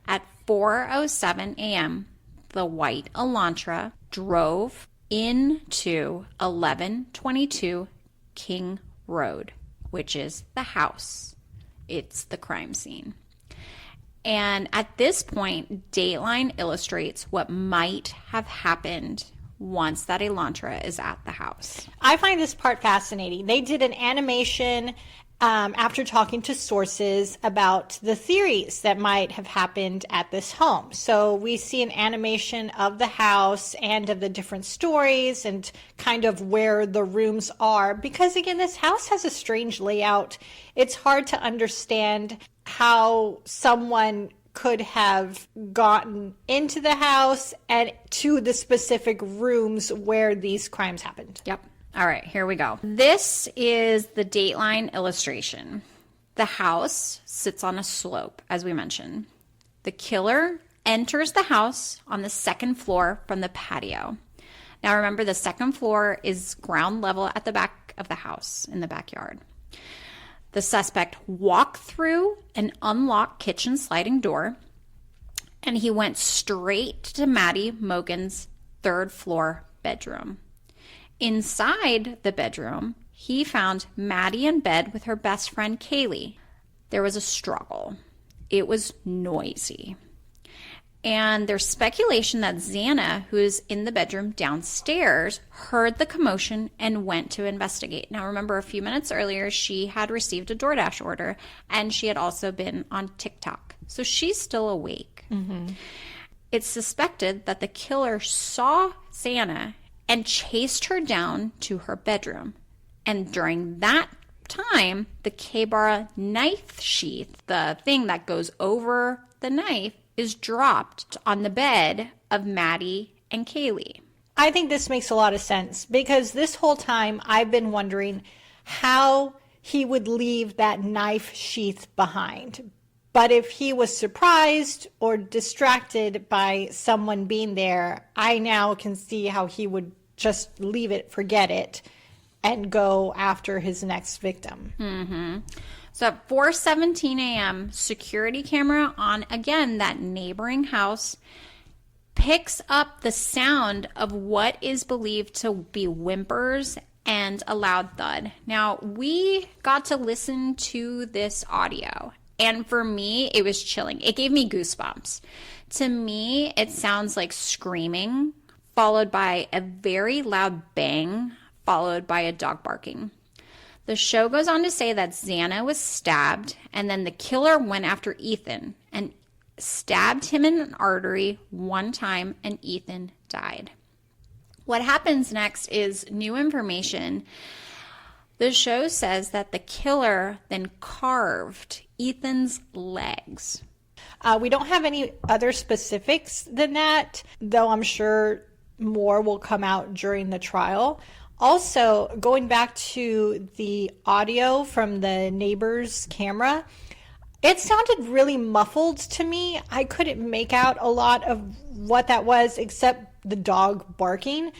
At 4:07 a.m., the white Elantra drove into 1122 King Road, which is the house. It's the crime scene. And at this point, Dateline illustrates what might have happened once that Elantra is at the house. I find this part fascinating. They did an animation after talking to sources about the theories that might have happened at this home. So we see an animation of the house and of the different stories and kind of where the rooms are. Because again, this house has a strange layout. It's hard to understand how someone could have gotten into the house and to the specific rooms where these crimes happened. Yep. All right, here we go. This is the Dateline illustration. The house sits on a slope, as we mentioned. The killer enters the house on the second floor from the patio. Now remember, the second floor is ground level at the back of the house in the backyard. The suspect walked through an unlocked kitchen sliding door, and he went straight to Maddie Mogen's third floor bedroom. Inside the bedroom, he found Maddie in bed with her best friend Kaylee. There was a struggle. It was noisy. And there's speculation that Xana, who is in the bedroom downstairs, heard the commotion and went to investigate. Now, remember, a few minutes earlier, she had received a DoorDash order, and she had also been on TikTok. So she's still awake. Mm-hmm. It's suspected that the killer saw Xana and chased her down to her bedroom. And during that time, the K-bar knife sheath, the thing that goes over the knife, is dropped on the bed of Maddie and Kaylee. I think this makes a lot of sense because this whole time I've been wondering how he would leave that knife sheath behind. But if he was surprised or distracted by someone being there, I now can see how he would just leave it, forget it, and go after his next victim. Mm-hmm. So at 4:17 a.m., security camera on, again, that neighboring house picks up the sound of what is believed to be whimpers and a loud thud. Now, we got to listen to this audio, and for me, it was chilling. It gave me goosebumps. To me, it sounds like screaming, followed by a very loud bang, followed by a dog barking. The show goes on to say that Xana was stabbed, and then the killer went after Ethan and stabbed him in an artery one time, and Ethan died. What happens next is new information. The show says that the killer then carved Ethan's legs. We don't have any other specifics than that, though I'm sure more will come out during the trial. Also, going back to the audio from the neighbor's camera, it sounded really muffled to me. I couldn't make out a lot of what that was except the dog barking.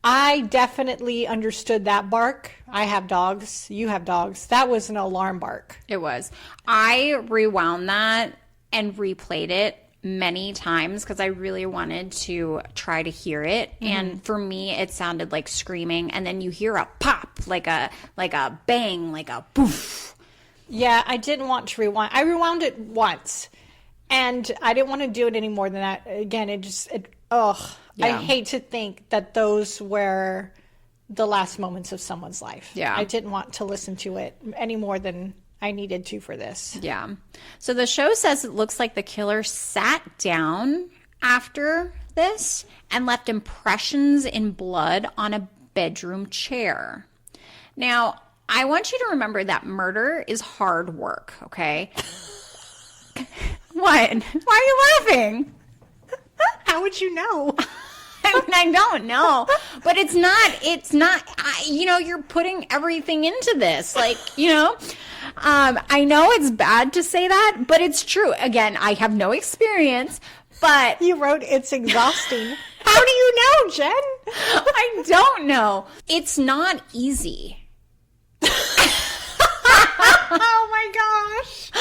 I definitely understood that bark. I have dogs. You have dogs. That was an alarm bark. It was. I rewound that and replayed it many times because I really wanted to try to hear it. Mm-hmm. And for me, it sounded like screaming, and then you hear a pop, like a bang, like a poof. Yeah, I didn't want to rewind. I rewound it once, and I didn't want to do it any more than that. Again, yeah. I hate to think that those were the last moments of someone's life. Yeah. I didn't want to listen to it any more than I needed to for this. Yeah. So the show says it looks like the killer sat down after this and left impressions in blood on a bedroom chair. Now, I want you to remember that murder is hard work, okay? What? Why are you laughing? How would you know? I mean, I don't know, but it's not, you're putting everything into this. Like, I know it's bad to say that, but it's true. Again, I have no experience, but. You wrote it's exhausting. How do you know, Jen? I don't know. It's not easy. Oh my gosh.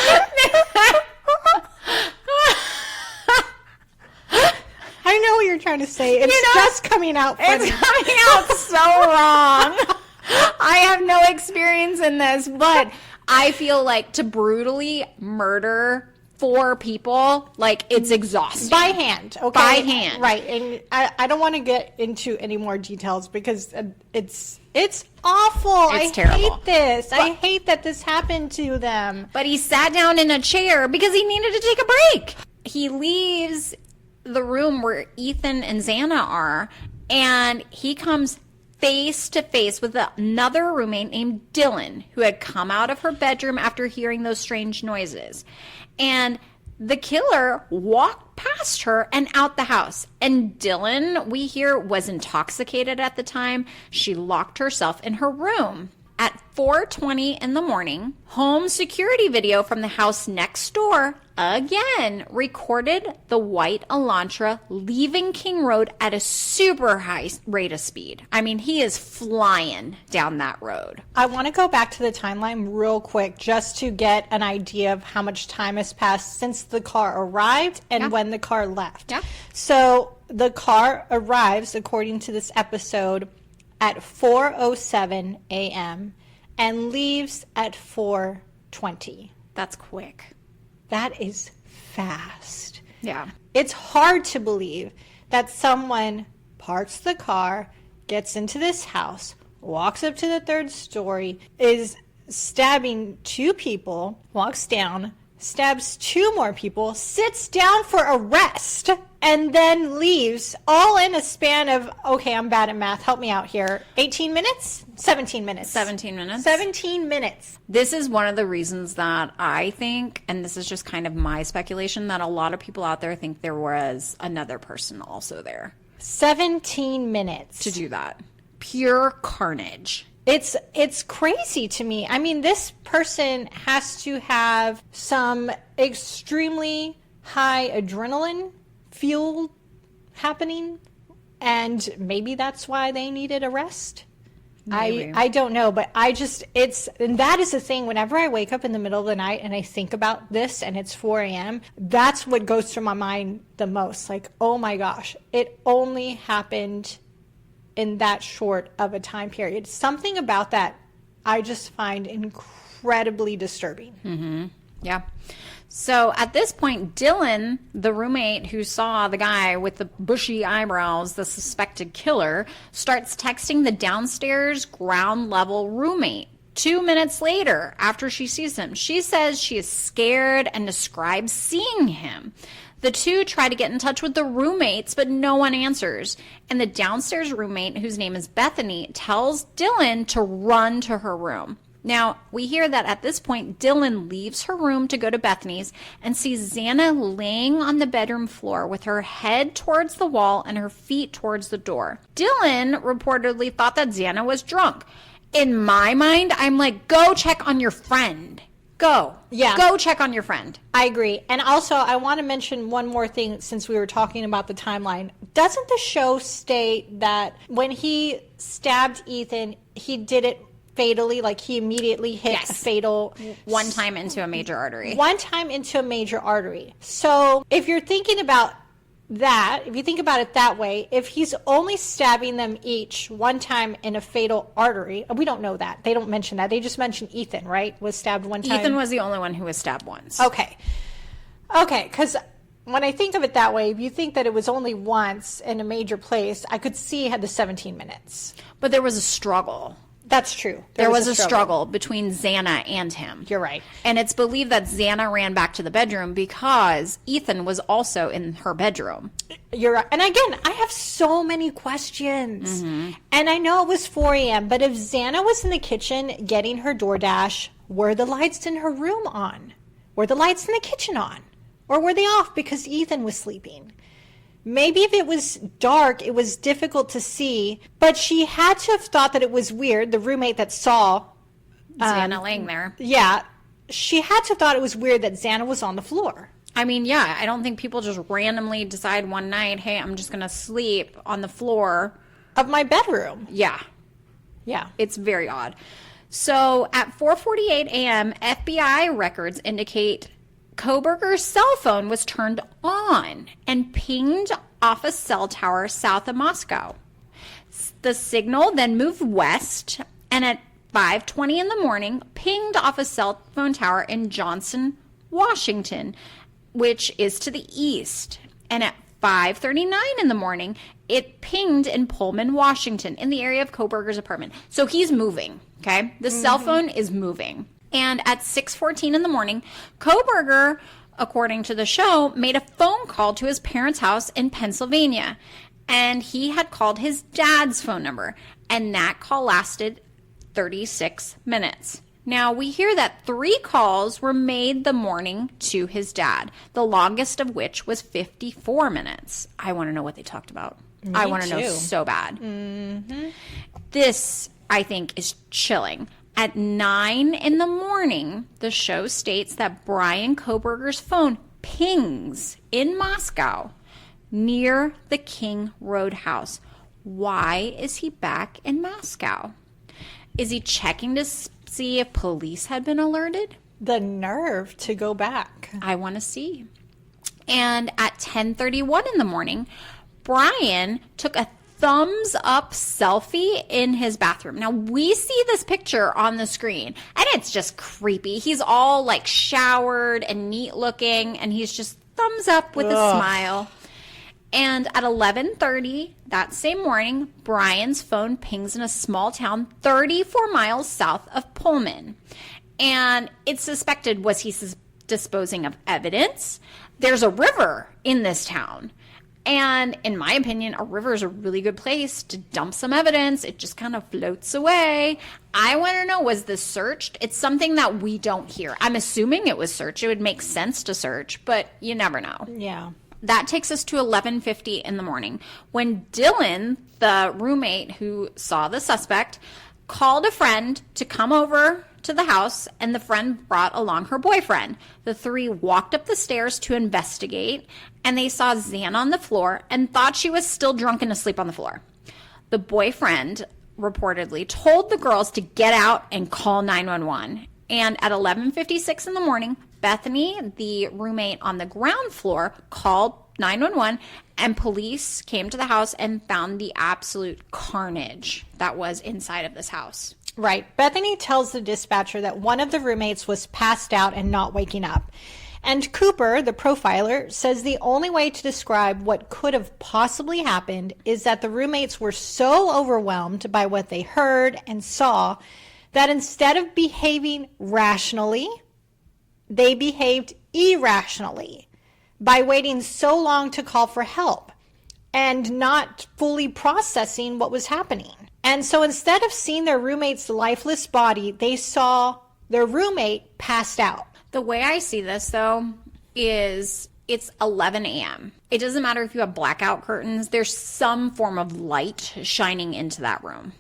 I know what you're trying to say. It's just coming out funny. It's coming out so wrong. I have no experience in this, but I feel like to brutally murder 4 people, like, it's exhausting. By hand, okay? By hand. Right, and I don't want to get into any more details because it's awful. It's terrible. I hate this. I hate that this happened to them. But he sat down in a chair because he needed to take a break. He leaves the room where Ethan and Xana are, and he comes face to face with another roommate named Dylan, who had come out of her bedroom after hearing those strange noises. And The killer walked past her and out the house. And Dylan, we hear, was intoxicated at the time. She locked herself in her room. At 4:20 in the morning, home security video from the house next door again recorded the white Elantra leaving King Road at a super high rate of speed. I mean, he is flying down that road. I want to go back to the timeline real quick just to get an idea of how much time has passed since the car arrived and when the car left. Yeah. So the car arrives, according to this episode, at 4:07 a.m. and leaves at 4:20. That's quick. That is fast. Yeah. It's hard to believe that someone parks the car, gets into this house, walks up to the third story, is stabbing 2 people, walks down, stabs 2 more people, sits down for arrest, and then leaves, all in a span of, okay, I'm bad at math, help me out here, 18 minutes? 17 minutes. 17 minutes. 17 minutes. This is one of the reasons that I think, and this is just kind of my speculation, that a lot of people out there think there was another person also there 17 minutes. to do that. Pure carnage. It's crazy to me. I mean, this person has to have some extremely high adrenaline fuel happening, and maybe that's why they needed a rest. Maybe. I don't know, but and that is the thing. Whenever I wake up in the middle of the night and I think about this and it's 4 a.m., that's what goes through my mind the most. Like, oh my gosh, it only happened in that short of a time period. Something about that I just find incredibly disturbing. Mm-hmm. Yeah. So at this point, Dylan, the roommate who saw the guy with the bushy eyebrows, the suspected killer, starts texting the downstairs ground level roommate. 2 minutes later, after she sees him, she says she is scared and describes seeing him. The two try to get in touch with the roommates, but no one answers. And the downstairs roommate, whose name is Bethany, tells Dylan to run to her room. Now, we hear that at this point, Dylan leaves her room to go to Bethany's and sees Xana laying on the bedroom floor with her head towards the wall and her feet towards the door. Dylan reportedly thought that Xana was drunk. In my mind, I'm like, go check on your friend. Go. Yeah. Go check on your friend. I agree. And also, I want to mention one more thing since we were talking about the timeline. Doesn't the show state that when he stabbed Ethan, he did it fatally? Like, he immediately hit a fatal... One time into a major artery. One time into a major artery. So, if you're thinking about that, if you think about it that way, if he's only stabbing them each one time in a fatal artery, we don't know that. They don't mention that. They just mention Ethan, right? Was stabbed one time. Ethan was the only one who was stabbed once. Okay, because when I think of it that way, if you think that it was only once in a major place, I could see had the 17 minutes. But there was a struggle. That's true. There was a struggle between Xana and him. You're right. And it's believed that Xana ran back to the bedroom because Ethan was also in her bedroom. You're right. And again, I have so many questions. Mm-hmm. And I know it was 4 a.m., but if Xana was in the kitchen getting her DoorDash, were the lights in her room on? Were the lights in the kitchen on? Or were they off because Ethan was sleeping? Maybe if it was dark, it was difficult to see, but she had to have thought that it was weird, the roommate that saw Xana laying there. Yeah, she had to have thought it was weird that Xana was on the floor. I mean, yeah, I don't think people just randomly decide one night, hey, I'm just going to sleep on the floor of my bedroom. Yeah. Yeah. It's very odd. So at 4:48 a.m., FBI records indicate Kohberger's cell phone was turned on and pinged off a cell tower south of Moscow. The signal then moved west and at 5:20 in the morning pinged off a cell phone tower in Johnson, Washington, which is to the east. And at 5:39 in the morning, it pinged in Pullman, Washington, in the area of Kohberger's apartment. So he's moving, okay? The cell phone is moving. And at 6:14 in the morning, Kohberger, according to the show, made a phone call to his parents' house in Pennsylvania. And he had called his dad's phone number. And that call lasted 36 minutes. Now, we hear that 3 calls were made the morning to his dad, the longest of which was 54 minutes. I want to know what they talked about. I want to know so bad. This, I think, is chilling. At 9 in the morning, the show states that Bryan Kohberger's phone pings in Moscow near the King Road house. Why is he back in Moscow? Is he checking to see if police had been alerted? The nerve to go back. I want to see. And at 10:31 in the morning, Bryan took a thumbs up selfie in his bathroom. Now, we see this picture on the screen, and it's just creepy. He's all like showered and neat looking, and he's just thumbs up with a smile. And at 11:30 that same morning, Bryan's phone pings in a small town 34 miles south of Pullman. And it's suspected, was he disposing of evidence? There's a river in this town. And in my opinion, a river is a really good place to dump some evidence. It just kind of floats away. I want to know, was this searched? It's something that we don't hear. I'm assuming it was searched. It would make sense to search, but you never know. Yeah. That takes us to 11:50 in the morning when Dylan, the roommate who saw the suspect, called a friend to come over to the house, and the friend brought along her boyfriend. The 3 walked up the stairs to investigate, and they saw Xana on the floor and thought she was still drunk and asleep on the floor. The boyfriend reportedly told the girls to get out and call 911. And at 11:56 in the morning, Bethany, the roommate on the ground floor, called 911, and police came to the house and found the absolute carnage that was inside of this house. Right. Bethany tells the dispatcher that one of the roommates was passed out and not waking up. And Cooper, the profiler, says the only way to describe what could have possibly happened is that the roommates were so overwhelmed by what they heard and saw that instead of behaving rationally, they behaved irrationally by waiting so long to call for help and not fully processing what was happening. And so instead of seeing their roommate's lifeless body, they saw their roommate passed out. The way I see this, though, is it's 11 a.m. It doesn't matter if you have blackout curtains. There's some form of light shining into that room.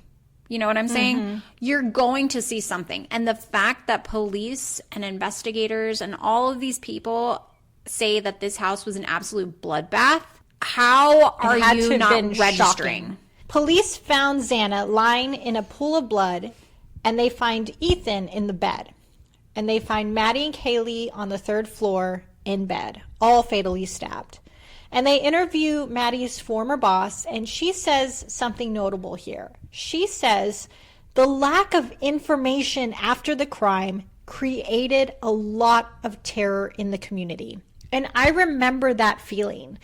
You know what I'm saying? Mm-hmm. You're going to see something. And the fact that police and investigators and all of these people say that this house was an absolute bloodbath, how are you not registering? Shocking. Police found Xana lying in a pool of blood, and they find Ethan in the bed. And they find Maddie and Kaylee on the 3rd floor in bed, all fatally stabbed. And they interview Maddie's former boss, and she says something notable here. She says the lack of information after the crime created a lot of terror in the community. And I remember that feeling.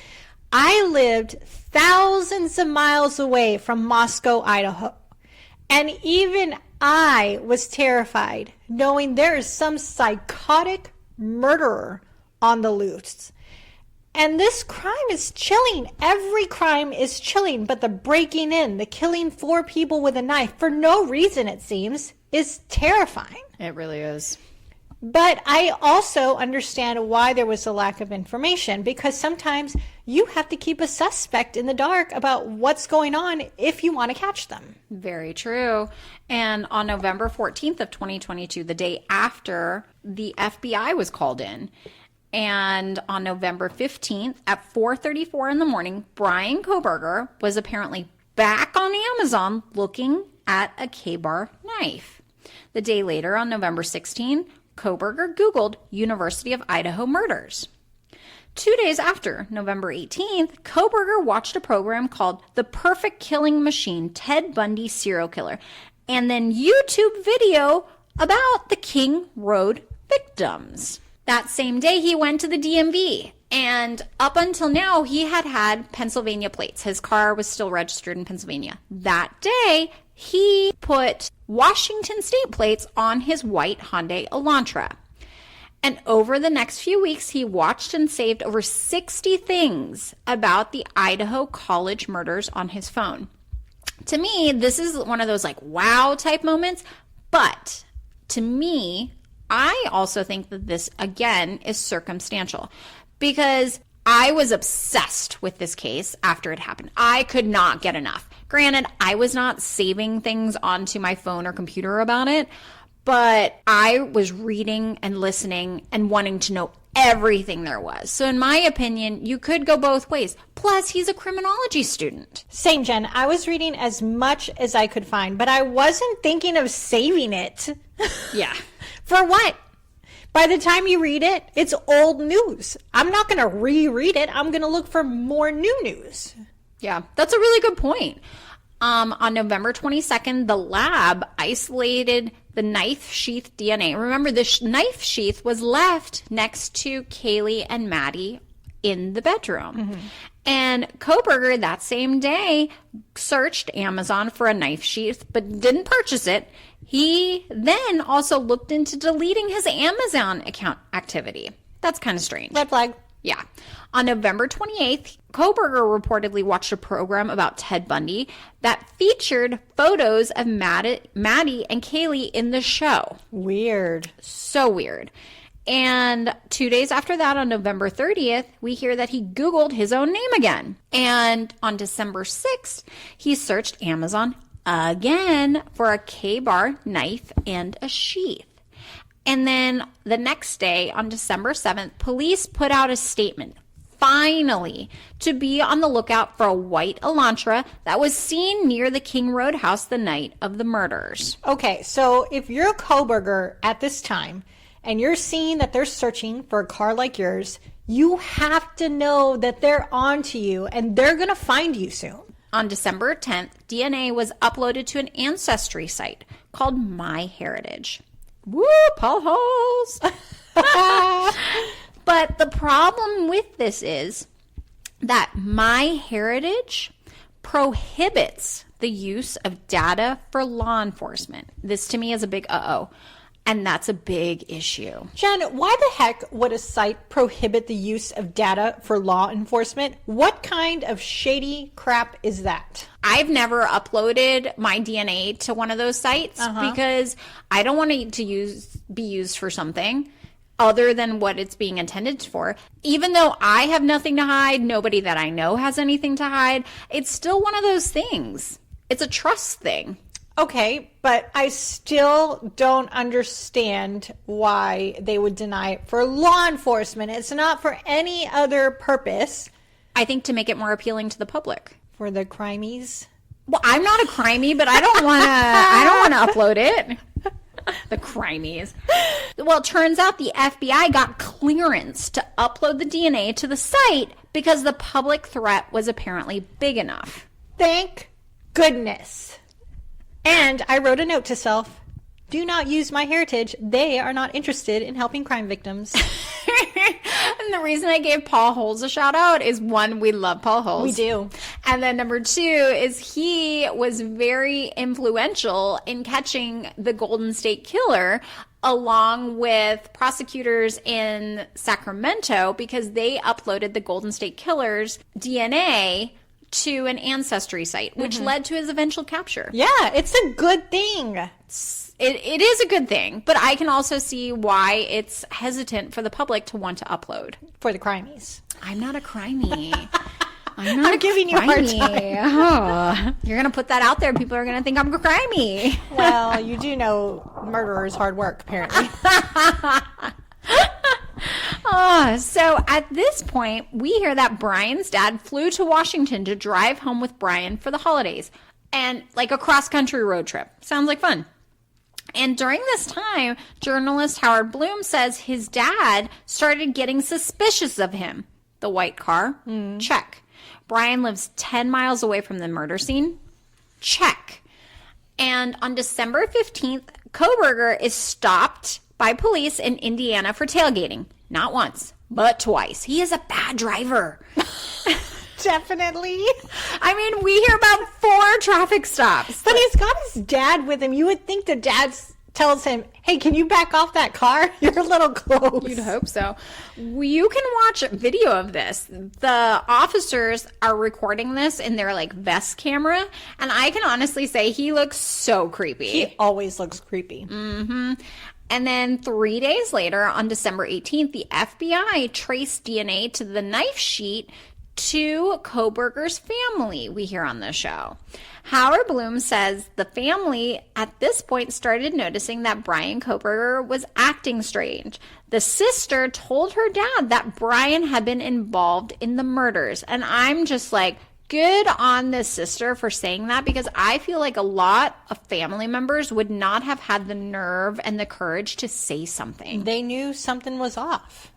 I lived thousands of miles away from Moscow, Idaho. And even I was terrified knowing there is some psychotic murderer on the loose. And this crime is chilling. Every crime is chilling, but the breaking in, the killing 4 people with a knife for no reason, it seems, is terrifying. It really is. But I also understand why there was a lack of information, because sometimes you have to keep a suspect in the dark about what's going on if you want to catch them. Very true. And on November 14th of 2022, the day after, the FBI was called in. And on November 15th at 4:34 in the morning, Bryan Kohberger was apparently back on Amazon looking at a K-bar knife. The day later, on November 16th, Kohberger Googled University of Idaho murders. 2 days after, November 18th, Kohberger watched a program called The Perfect Killing Machine, Ted Bundy Serial Killer, and then YouTube video about the King Road victims. That same day, he went to the DMV, and up until now, he had Pennsylvania plates. His car was still registered in Pennsylvania. That day, he put Washington state plates on his white Hyundai Elantra. And over the next few weeks, he watched and saved over 60 things about the Idaho college murders on his phone. To me, this is one of those like wow type moments, but To me, I also think that this, again, is circumstantial because I was obsessed with this case after it happened. I could not get enough. Granted, I was not saving things onto my phone or computer about it, but I was reading and listening and wanting to know everything there was. So in my opinion, you could go both ways. Plus, he's a criminology student. Same, Jen. I was reading as much as I could find, but I wasn't thinking of saving it. Yeah. For what? By the time you read it, it's old news. I'm not going to reread it. I'm going to look for more new news. Yeah, that's a really good point. On November 22nd, the lab isolated the knife sheath DNA. Remember, the knife sheath was left next to Kaylee and Maddie in the bedroom. Mm-hmm. And Kohberger that same day searched Amazon for a knife sheath, but didn't purchase it. He then also looked into deleting his Amazon account activity. That's kind of strange. Red flag. Yeah. On November 28th, Kohberger reportedly watched a program about Ted Bundy that featured photos of Maddie and Kaylee in the show. Weird. So weird. And 2 days after that, on November 30th, we hear that he Googled his own name again. And on December 6th, he searched Amazon again for a K-bar knife and a sheath. And then the next day, on December 7th, police put out a statement, finally, to be on the lookout for a white Elantra that was seen near the King Road house the night of the murders. Okay, so if you're a Kohberger at this time and you're seeing that they're searching for a car like yours, you have to know that they're on to you and they're going to find you soon. On December 10th, DNA was uploaded to an ancestry site called MyHeritage. Woo, Paul holes. But the problem with this is that MyHeritage prohibits the use of data for law enforcement. This to me is a big uh-oh. And that's a big issue. Jen, why the heck would a site prohibit the use of data for law enforcement? What kind of shady crap is that? I've never uploaded my DNA to one of those sites because I don't want it to be used for something other than what it's being intended for. Even though I have nothing to hide, nobody that I know has anything to hide, it's still one of those things. It's a trust thing. Okay, but I still don't understand why they would deny it for law enforcement. It's not for any other purpose. I think to make it more appealing to the public. For the crimies? Well, I'm not a crimey, but I don't want to upload it. The crimies. Well, it turns out the FBI got clearance to upload the DNA to the site because the public threat was apparently big enough. Thank goodness. And I wrote a note to self, do not use MyHeritage. They are not interested in helping crime victims. And the reason I gave Paul Holes a shout out is one, we love Paul Holes. We do. And then number two is he was very influential in catching the Golden State Killer along with prosecutors in Sacramento because they uploaded the Golden State Killer's DNA to an ancestry site, which led to his eventual capture. Yeah, it's a good thing. It is a good thing, but I can also see why it's hesitant for the public to want to upload. For the crimies. I'm not a crimey. I'm giving you a hard time. Oh, you're going to put that out there. People are going to think I'm crimey. Well, you do know murderers hard work, apparently. So at this point, we hear that Bryan's dad flew to Washington to drive home with Bryan for the holidays and like a cross-country road trip. Sounds like fun. And during this time, journalist Howard Bloom says his dad started getting suspicious of him. The white car? Check. Bryan lives 10 miles away from the murder scene? Check. And on December 15th, Kohberger is stopped by police in Indiana for tailgating. Not once, but twice. He is a bad driver. Definitely. I mean, we hear about 4 traffic stops. But he's got his dad with him. You would think the dad's tells him, hey, can you back off that car? You're a little close. You'd hope so. You can watch a video of this. The officers are recording this in their like vest camera, and I can honestly say he looks so creepy. He always looks creepy. And then 3 days later, on December 18th, the FBI traced DNA to the knife sheet to Kohberger's family, we hear on the show. Howard Bloom says the family at this point started noticing that Bryan Kohberger was acting strange. The sister told her dad that Bryan had been involved in the murders. And I'm just like, good on this sister for saying that, because I feel like a lot of family members would not have had the nerve and the courage to say something. They knew something was off.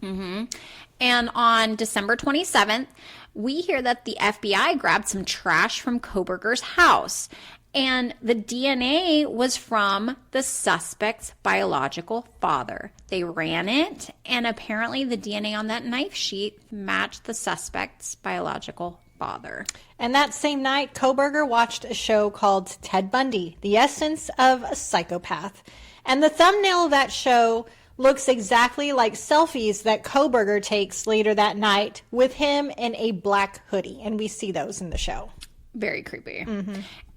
And on December 27th, we hear that the FBI grabbed some trash from Kohberger's house, and the DNA was from the suspect's biological father. They ran it, and apparently the DNA on that knife sheet matched the suspect's biological father. And that same night, Kohberger watched a show called Ted Bundy, The Essence of a Psychopath. And the thumbnail of that show looks exactly like selfies that Kohberger takes later that night with him in a black hoodie. And we see those in the show. Very creepy.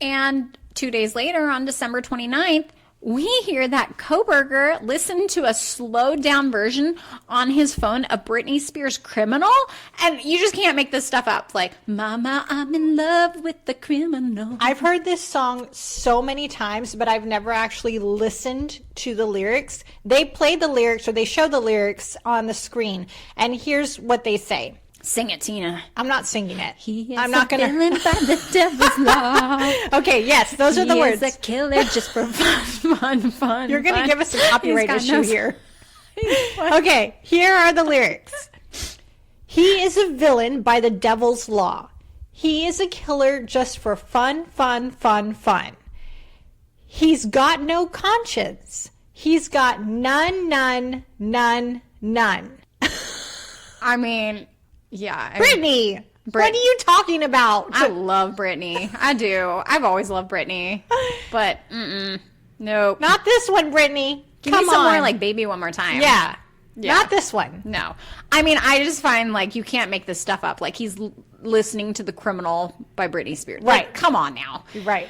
And 2 days later, on December 29th, we hear that Kohberger listened to a slowed down version on his phone of Britney Spears' Criminal. And you just can't make this stuff up. Like, Mama, I'm in love with the criminal. I've heard this song so many times, but I've never actually listened to the lyrics. They play the lyrics, or they show the lyrics on the screen. And here's what they say. Sing it, Tina. I'm not singing it. He is I'm not gonna. villain by the devil's law. Okay, yes, those are the words. He is a killer just for fun. You're going to give us a copyright issue no... here. Okay, here are the lyrics. He is a villain by the devil's law. He is a killer just for fun. He's got no conscience. He's got none. I mean... Yeah. Brittany, what are you talking about? I love Brittany. I do. I've always loved Brittany. But, nope. Not this one, Brittany. Give me some more, like, Baby One More Time. Yeah. Not this one. No. I mean, I just find, like, you can't make this stuff up. Like, he's listening to The Criminal by Britney Spears. Right. Like, come on now. Right.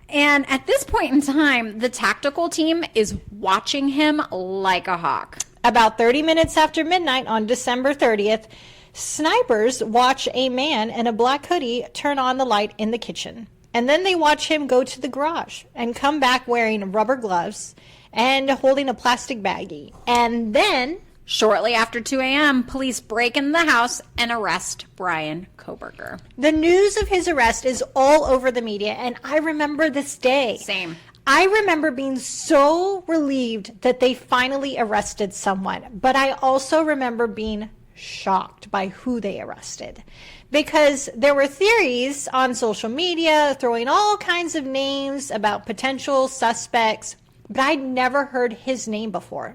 And at this point in time, the tactical team is watching him like a hawk. About 30 minutes after midnight on December 30th, snipers watch a man in a black hoodie turn on the light in the kitchen. And then they watch him go to the garage and come back wearing rubber gloves and holding a plastic baggie. And then, shortly after 2 a.m., police break into the house and arrest Bryan Kohberger. The news of his arrest is all over the media, and I remember this day. Same. I remember being so relieved that they finally arrested someone, but I also remember being shocked by who they arrested, because there were theories on social media throwing all kinds of names about potential suspects, but I'd never heard his name before.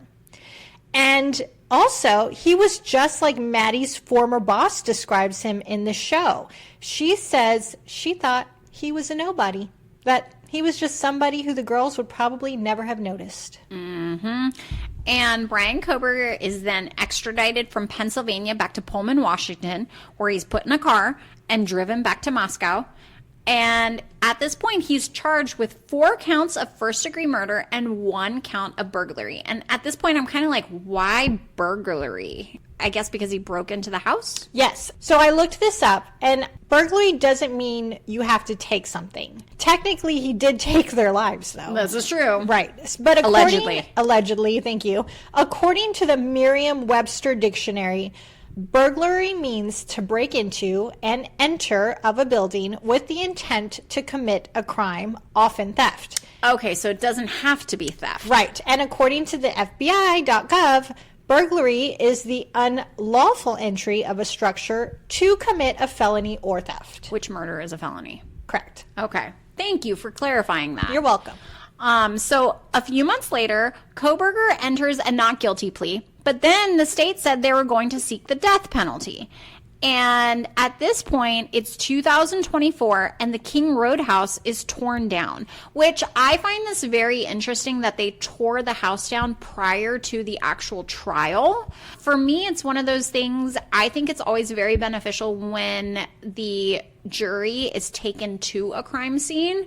And also, he was just like Maddie's former boss describes him in the show. She says she thought he was a nobody, that he was just somebody who the girls would probably never have noticed. And Bryan Kohberger is then extradited from Pennsylvania back to Pullman, Washington, where he's put in a car and driven back to Moscow. And at this point, he's charged with 4 counts of first-degree murder and 1 count of burglary. And at this point, I'm kind of like, why burglary? I guess because he broke into the house? Yes. So I looked this up, and burglary doesn't mean you have to take something. Technically, he did take their lives, though. This is true. Right. But Allegedly, thank you. According to the Merriam-Webster dictionary, burglary means to break into and enter of a building with the intent to commit a crime, often theft. Okay, so it doesn't have to be theft. Right. And according to the FBI.gov, burglary is the unlawful entry of a structure to commit a felony or theft. Which murder is a felony. Correct. Okay. Thank you for clarifying that. You're welcome. So a few months later, Kohberger enters a not guilty plea, but then the state said they were going to seek the death penalty. And at this point, it's 2024 and the King Road house is torn down, which I find this very interesting that they tore the house down prior to the actual trial. For me, it's one of those things, I think it's always very beneficial when the jury is taken to a crime scene.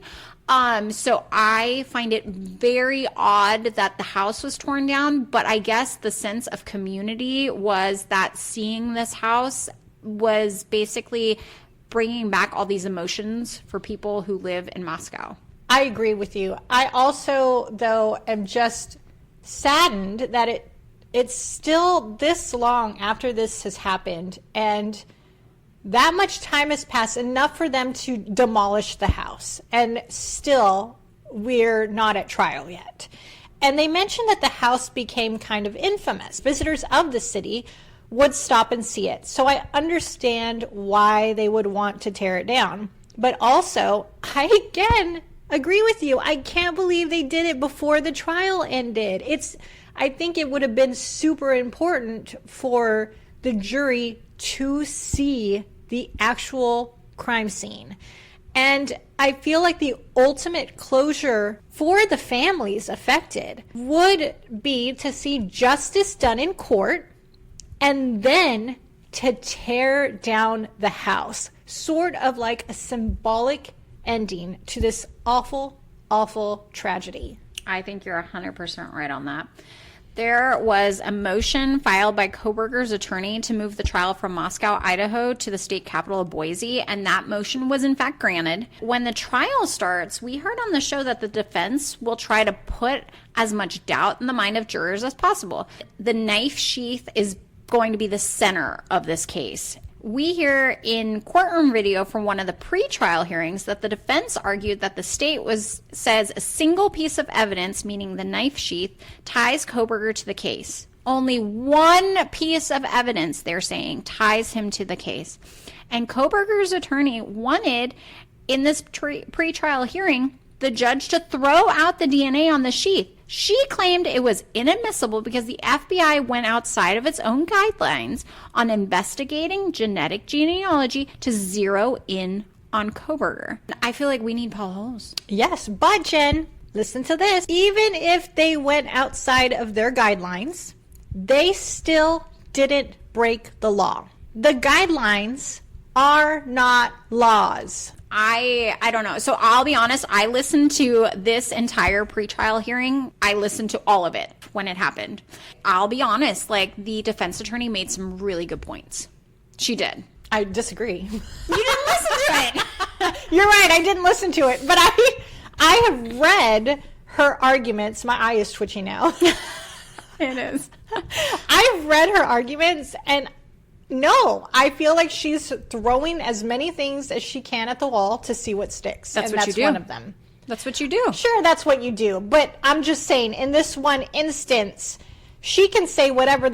So I find it very odd that the house was torn down, but I guess the sense of community was that seeing this house was basically bringing back all these emotions for people who live in Moscow. I agree with you. I also, though, am just saddened that it's still this long after this has happened, and that much time has passed, enough for them to demolish the house, and still we're not at trial yet. And they mentioned that the house became kind of infamous. Visitors of the city would stop and see it. So I understand why they would want to tear it down. But also, I again agree with you. I can't believe they did it before the trial ended. I think it would have been super important for the jury to see the actual crime scene. And I feel like the ultimate closure for the families affected would be to see justice done in court and then to tear down the house. Sort of like a symbolic ending to this awful, awful tragedy. I think you're 100% right on that. There was a motion filed by Kohberger's attorney to move the trial from Moscow, Idaho to the state capital of Boise, and that motion was in fact granted. When the trial starts, we heard on the show that the defense will try to put as much doubt in the mind of jurors as possible. The knife sheath is going to be the center of this case. We hear in courtroom video from one of the pre-trial hearings that the defense argued that the state says a single piece of evidence, meaning the knife sheath, ties Kohberger to the case. Only one piece of evidence, they're saying, ties him to the case. And Kohberger's attorney wanted, in this pre-trial hearing, the judge to throw out the DNA on the sheath. She claimed it was inadmissible because the FBI went outside of its own guidelines on investigating genetic genealogy to zero in on Kohberger. I feel like we need Paul Holes. Yes, but Jen, listen to this. Even if they went outside of their guidelines, they still didn't break the law. The guidelines are not laws. I don't know. So I'll be honest, I listened to this entire pretrial hearing. I listened to all of it when it happened. I'll be honest, like, the defense attorney made some really good points. She did. I disagree. You didn't listen to it. You're right, I didn't listen to it. But I have read her arguments. My eye is twitching now. It is. I've read her arguments, and no, I feel like she's throwing as many things as she can at the wall to see what sticks. That's and what that's you do. One of them. That's what you do. Sure, that's what you do. But I'm just saying, in this one instance, she can say whatever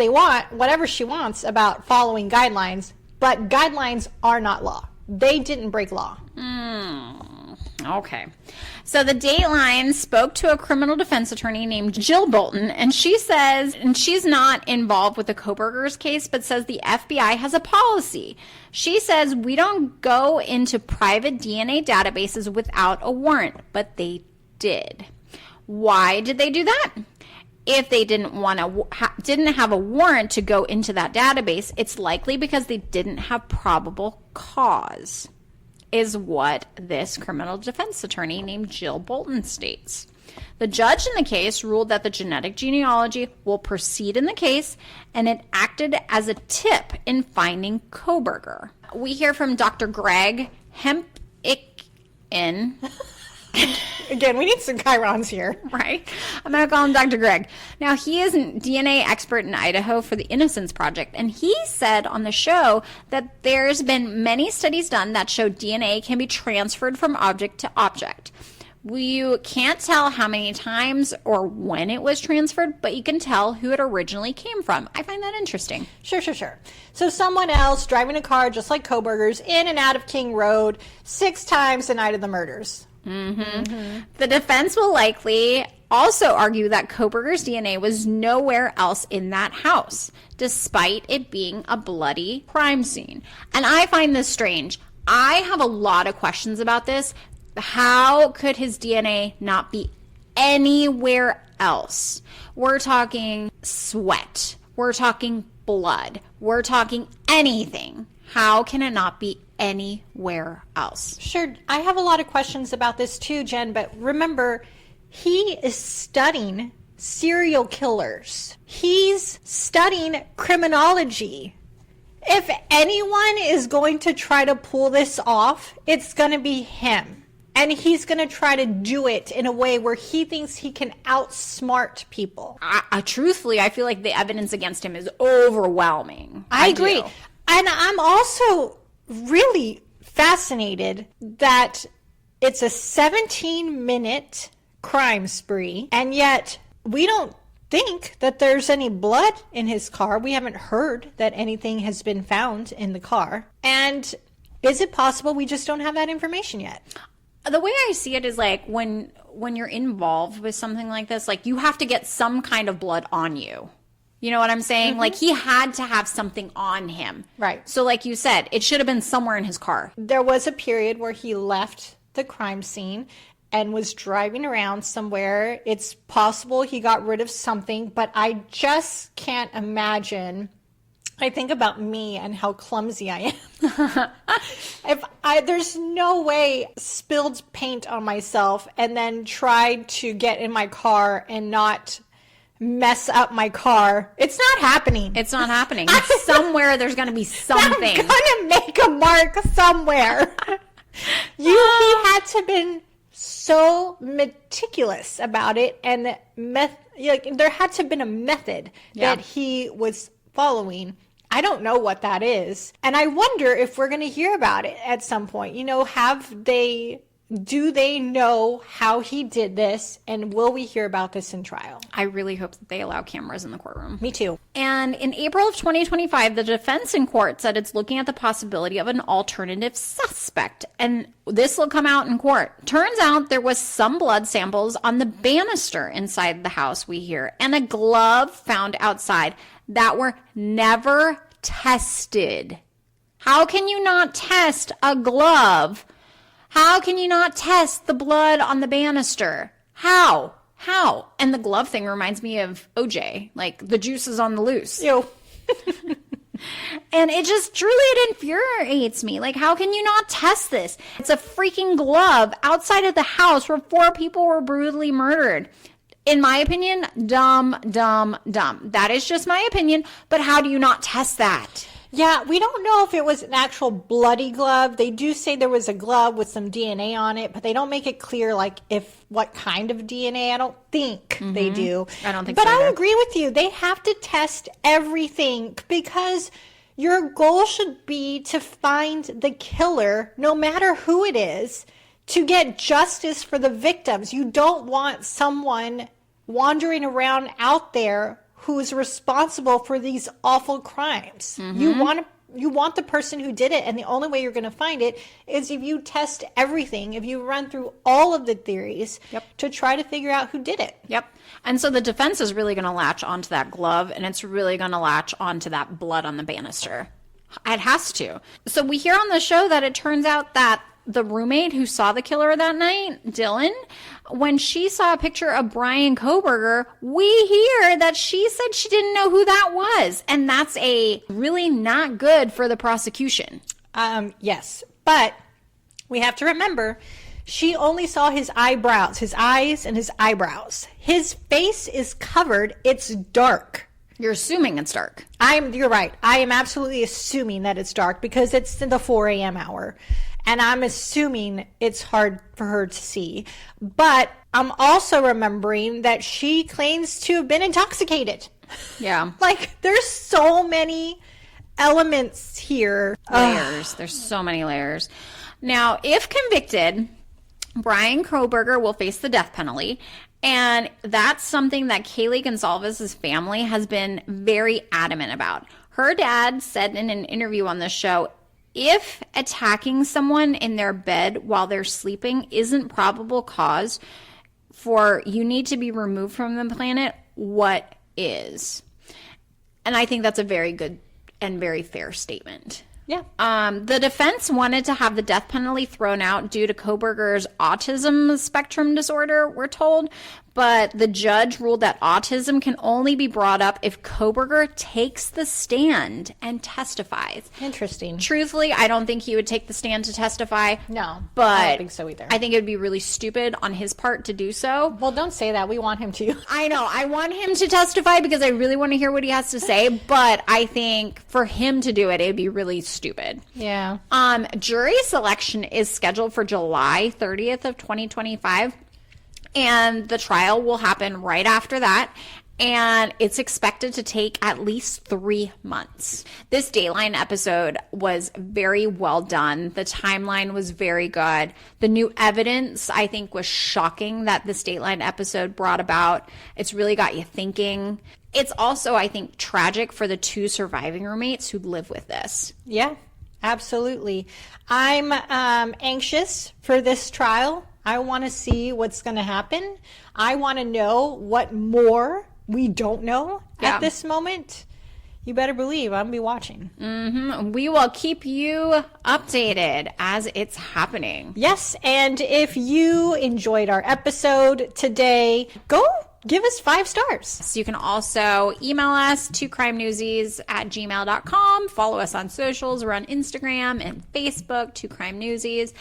she wants about following guidelines, but guidelines are not law. They didn't break law. Okay. So the Dateline spoke to a criminal defense attorney named Jill Bolton, and she says, and she's not involved with the Kohberger's case, but says the FBI has a policy. She says, we don't go into private DNA databases without a warrant, but they did. Why did they do that? If they didn't have a warrant to go into that database, it's likely because they didn't have probable cause, is what this criminal defense attorney named Jill Bolton states. The judge in the case ruled that the genetic genealogy will proceed in the case, and it acted as a tip in finding Kohberger. We hear from Dr. Greg Hempicken. Again, we need some chyrons here. Right? I'm going to call him Dr. Greg. Now, he is a DNA expert in Idaho for the Innocence Project, and he said on the show that there's been many studies done that show DNA can be transferred from object to object. You can't tell how many times or when it was transferred, but you can tell who it originally came from. I find that interesting. Sure. So someone else driving a car just like Kohberger's in and out of King Road 6 times the night of the murders. The defense will likely also argue that Kohberger's DNA was nowhere else in that house, despite it being a bloody crime scene. And I find this strange. I have a lot of questions about this. How could his DNA not be anywhere else? We're talking sweat. We're talking blood. We're talking anything. How can it not be anywhere else? Sure. I have a lot of questions about this too, Jen, but remember, he is studying serial killers. He's studying criminology. If anyone is going to try to pull this off, it's going to be him. And he's going to try to do it in a way where he thinks he can outsmart people. Truthfully, I feel like the evidence against him is overwhelming. I agree. And I'm also really fascinated that it's a 17-minute crime spree, and yet we don't think that there's any blood in his car. We haven't heard that anything has been found in the car. And is it possible we just don't have that information yet? The way I see it is like when you're involved with something like this, like you have to get some kind of blood on you. You know what I'm saying? Mm-hmm. Like he had to have something on him. Right. So like you said, it should have been somewhere in his car. There was a period where he left the crime scene and was driving around somewhere. It's possible he got rid of something, but I just can't imagine. I think about me and how clumsy I am. There's no way spilled paint on myself and then tried to get in my car and not mess up my car. It's not happening. It's not happening. Somewhere there's going to be something. I'm going to make a mark somewhere. He had to have been so meticulous about it, and there had to have been a method that he was following. I don't know what that is. And I wonder if we're going to hear about it at some point. You know, do they know how he did this, and will we hear about this in trial? I really hope that they allow cameras in the courtroom. Me too. And in April of 2025, the defense in court said it's looking at the possibility of an alternative suspect. And this will come out in court. Turns out there was some blood samples on the banister inside the house, we hear, and a glove found outside that were never tested. How can you not test a glove? How can you not test the blood on the banister? How? And the glove thing reminds me of OJ, like the juice is on the loose. Ew. And it infuriates me. Like, how can you not test this? It's a freaking glove outside of the house where 4 people were brutally murdered. In my opinion, dumb. That is just my opinion. But how do you not test that? Yeah, we don't know if it was an actual bloody glove. They do say there was a glove with some DNA on it, but they don't make it clear, like, what kind of DNA. I don't think they do. I don't think so. But either. I agree with you. They have to test everything because your goal should be to find the killer, no matter who it is, to get justice for the victims. You don't want someone wandering around out there who's responsible for these awful crimes. You want the person who did it, and the only way you're going to find it is if you test everything, if you run through all of the theories to try to figure out who did it. Yep. And so the defense is really going to latch onto that glove, and it's really going to latch onto that blood on the banister. It has to. So we hear on the show that it turns out that the roommate who saw the killer that night, Dylan, when she saw a picture of Bryan Kohberger, we hear that she said she didn't know who that was. And that's really not good for the prosecution. Yes. But we have to remember, she only saw his eyebrows, his eyes and his eyebrows. His face is covered. It's dark. You're assuming it's dark. You're right. I am absolutely assuming that it's dark because it's in the 4 a.m. hour. And I'm assuming it's hard for her to see. But I'm also remembering that she claims to have been intoxicated. Yeah. Like, there's so many elements here. Layers. There's so many layers. Now, if convicted, Bryan Kohberger will face the death penalty. And that's something that Kaylee Gonzalez's family has been very adamant about. Her dad said in an interview on the show, if attacking someone in their bed while they're sleeping isn't probable cause for you need to be removed from the planet, what is? And I think that's a very good and very fair statement. Yeah. The defense wanted to have the death penalty thrown out due to Kohberger's autism spectrum disorder, we're told. But the judge ruled that autism can only be brought up if Kohberger takes the stand and testifies. Interesting. Truthfully, I don't think he would take the stand to testify. No, but I don't think so either. I think it would be really stupid on his part to do so. Well, don't say that. We want him to. I know. I want him to testify because I really want to hear what he has to say. But I think for him to do it, it'd be really stupid. Yeah. Jury selection is scheduled for July 30th of 2025. And the trial will happen right after that. And it's expected to take at least 3 months. This Dateline episode was very well done. The timeline was very good. The new evidence, I think, was shocking that this Dateline episode brought about. It's really got you thinking. It's also, I think, tragic for the 2 surviving roommates who live with this. Yeah, absolutely. I'm anxious for this trial. I want to see what's going to happen. I want to know what more we don't know at this moment. You better believe I'm going to be watching. Mm-hmm. We will keep you updated as it's happening. Yes, and if you enjoyed our episode today, go give us 5 stars. So you can also email us to crimenewsies@gmail.com. Follow us on socials. We're on Instagram and Facebook, to Crime Newsies.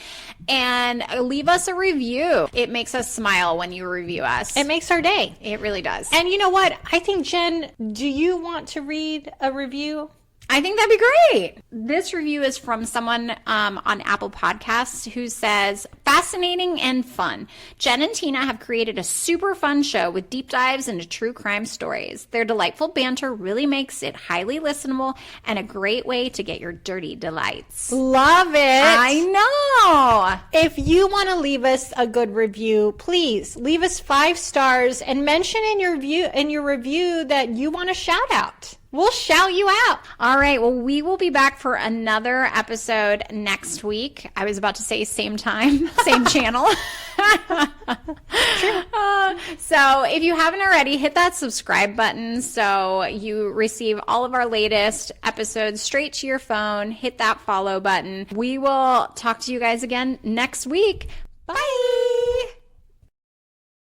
And leave us a review. It makes us smile when you review us. It makes our day. It really does. And you know what? I think, Jen, do you want to read a review? I think that'd be great. This review is from someone on Apple Podcasts who says, fascinating and fun. Jen and Tina have created a super fun show with deep dives into true crime stories. Their delightful banter really makes it highly listenable and a great way to get your dirty delights. Love it. I know. If you want to leave us a good review, please leave us 5 stars and mention in your review that you want a shout out. We'll shout you out. All right. Well, we will be back for another episode next week. I was about to say same time, same channel. So if you haven't already, hit that subscribe button so you receive all of our latest episodes straight to your phone. Hit that follow button. We will talk to you guys again next week. Bye.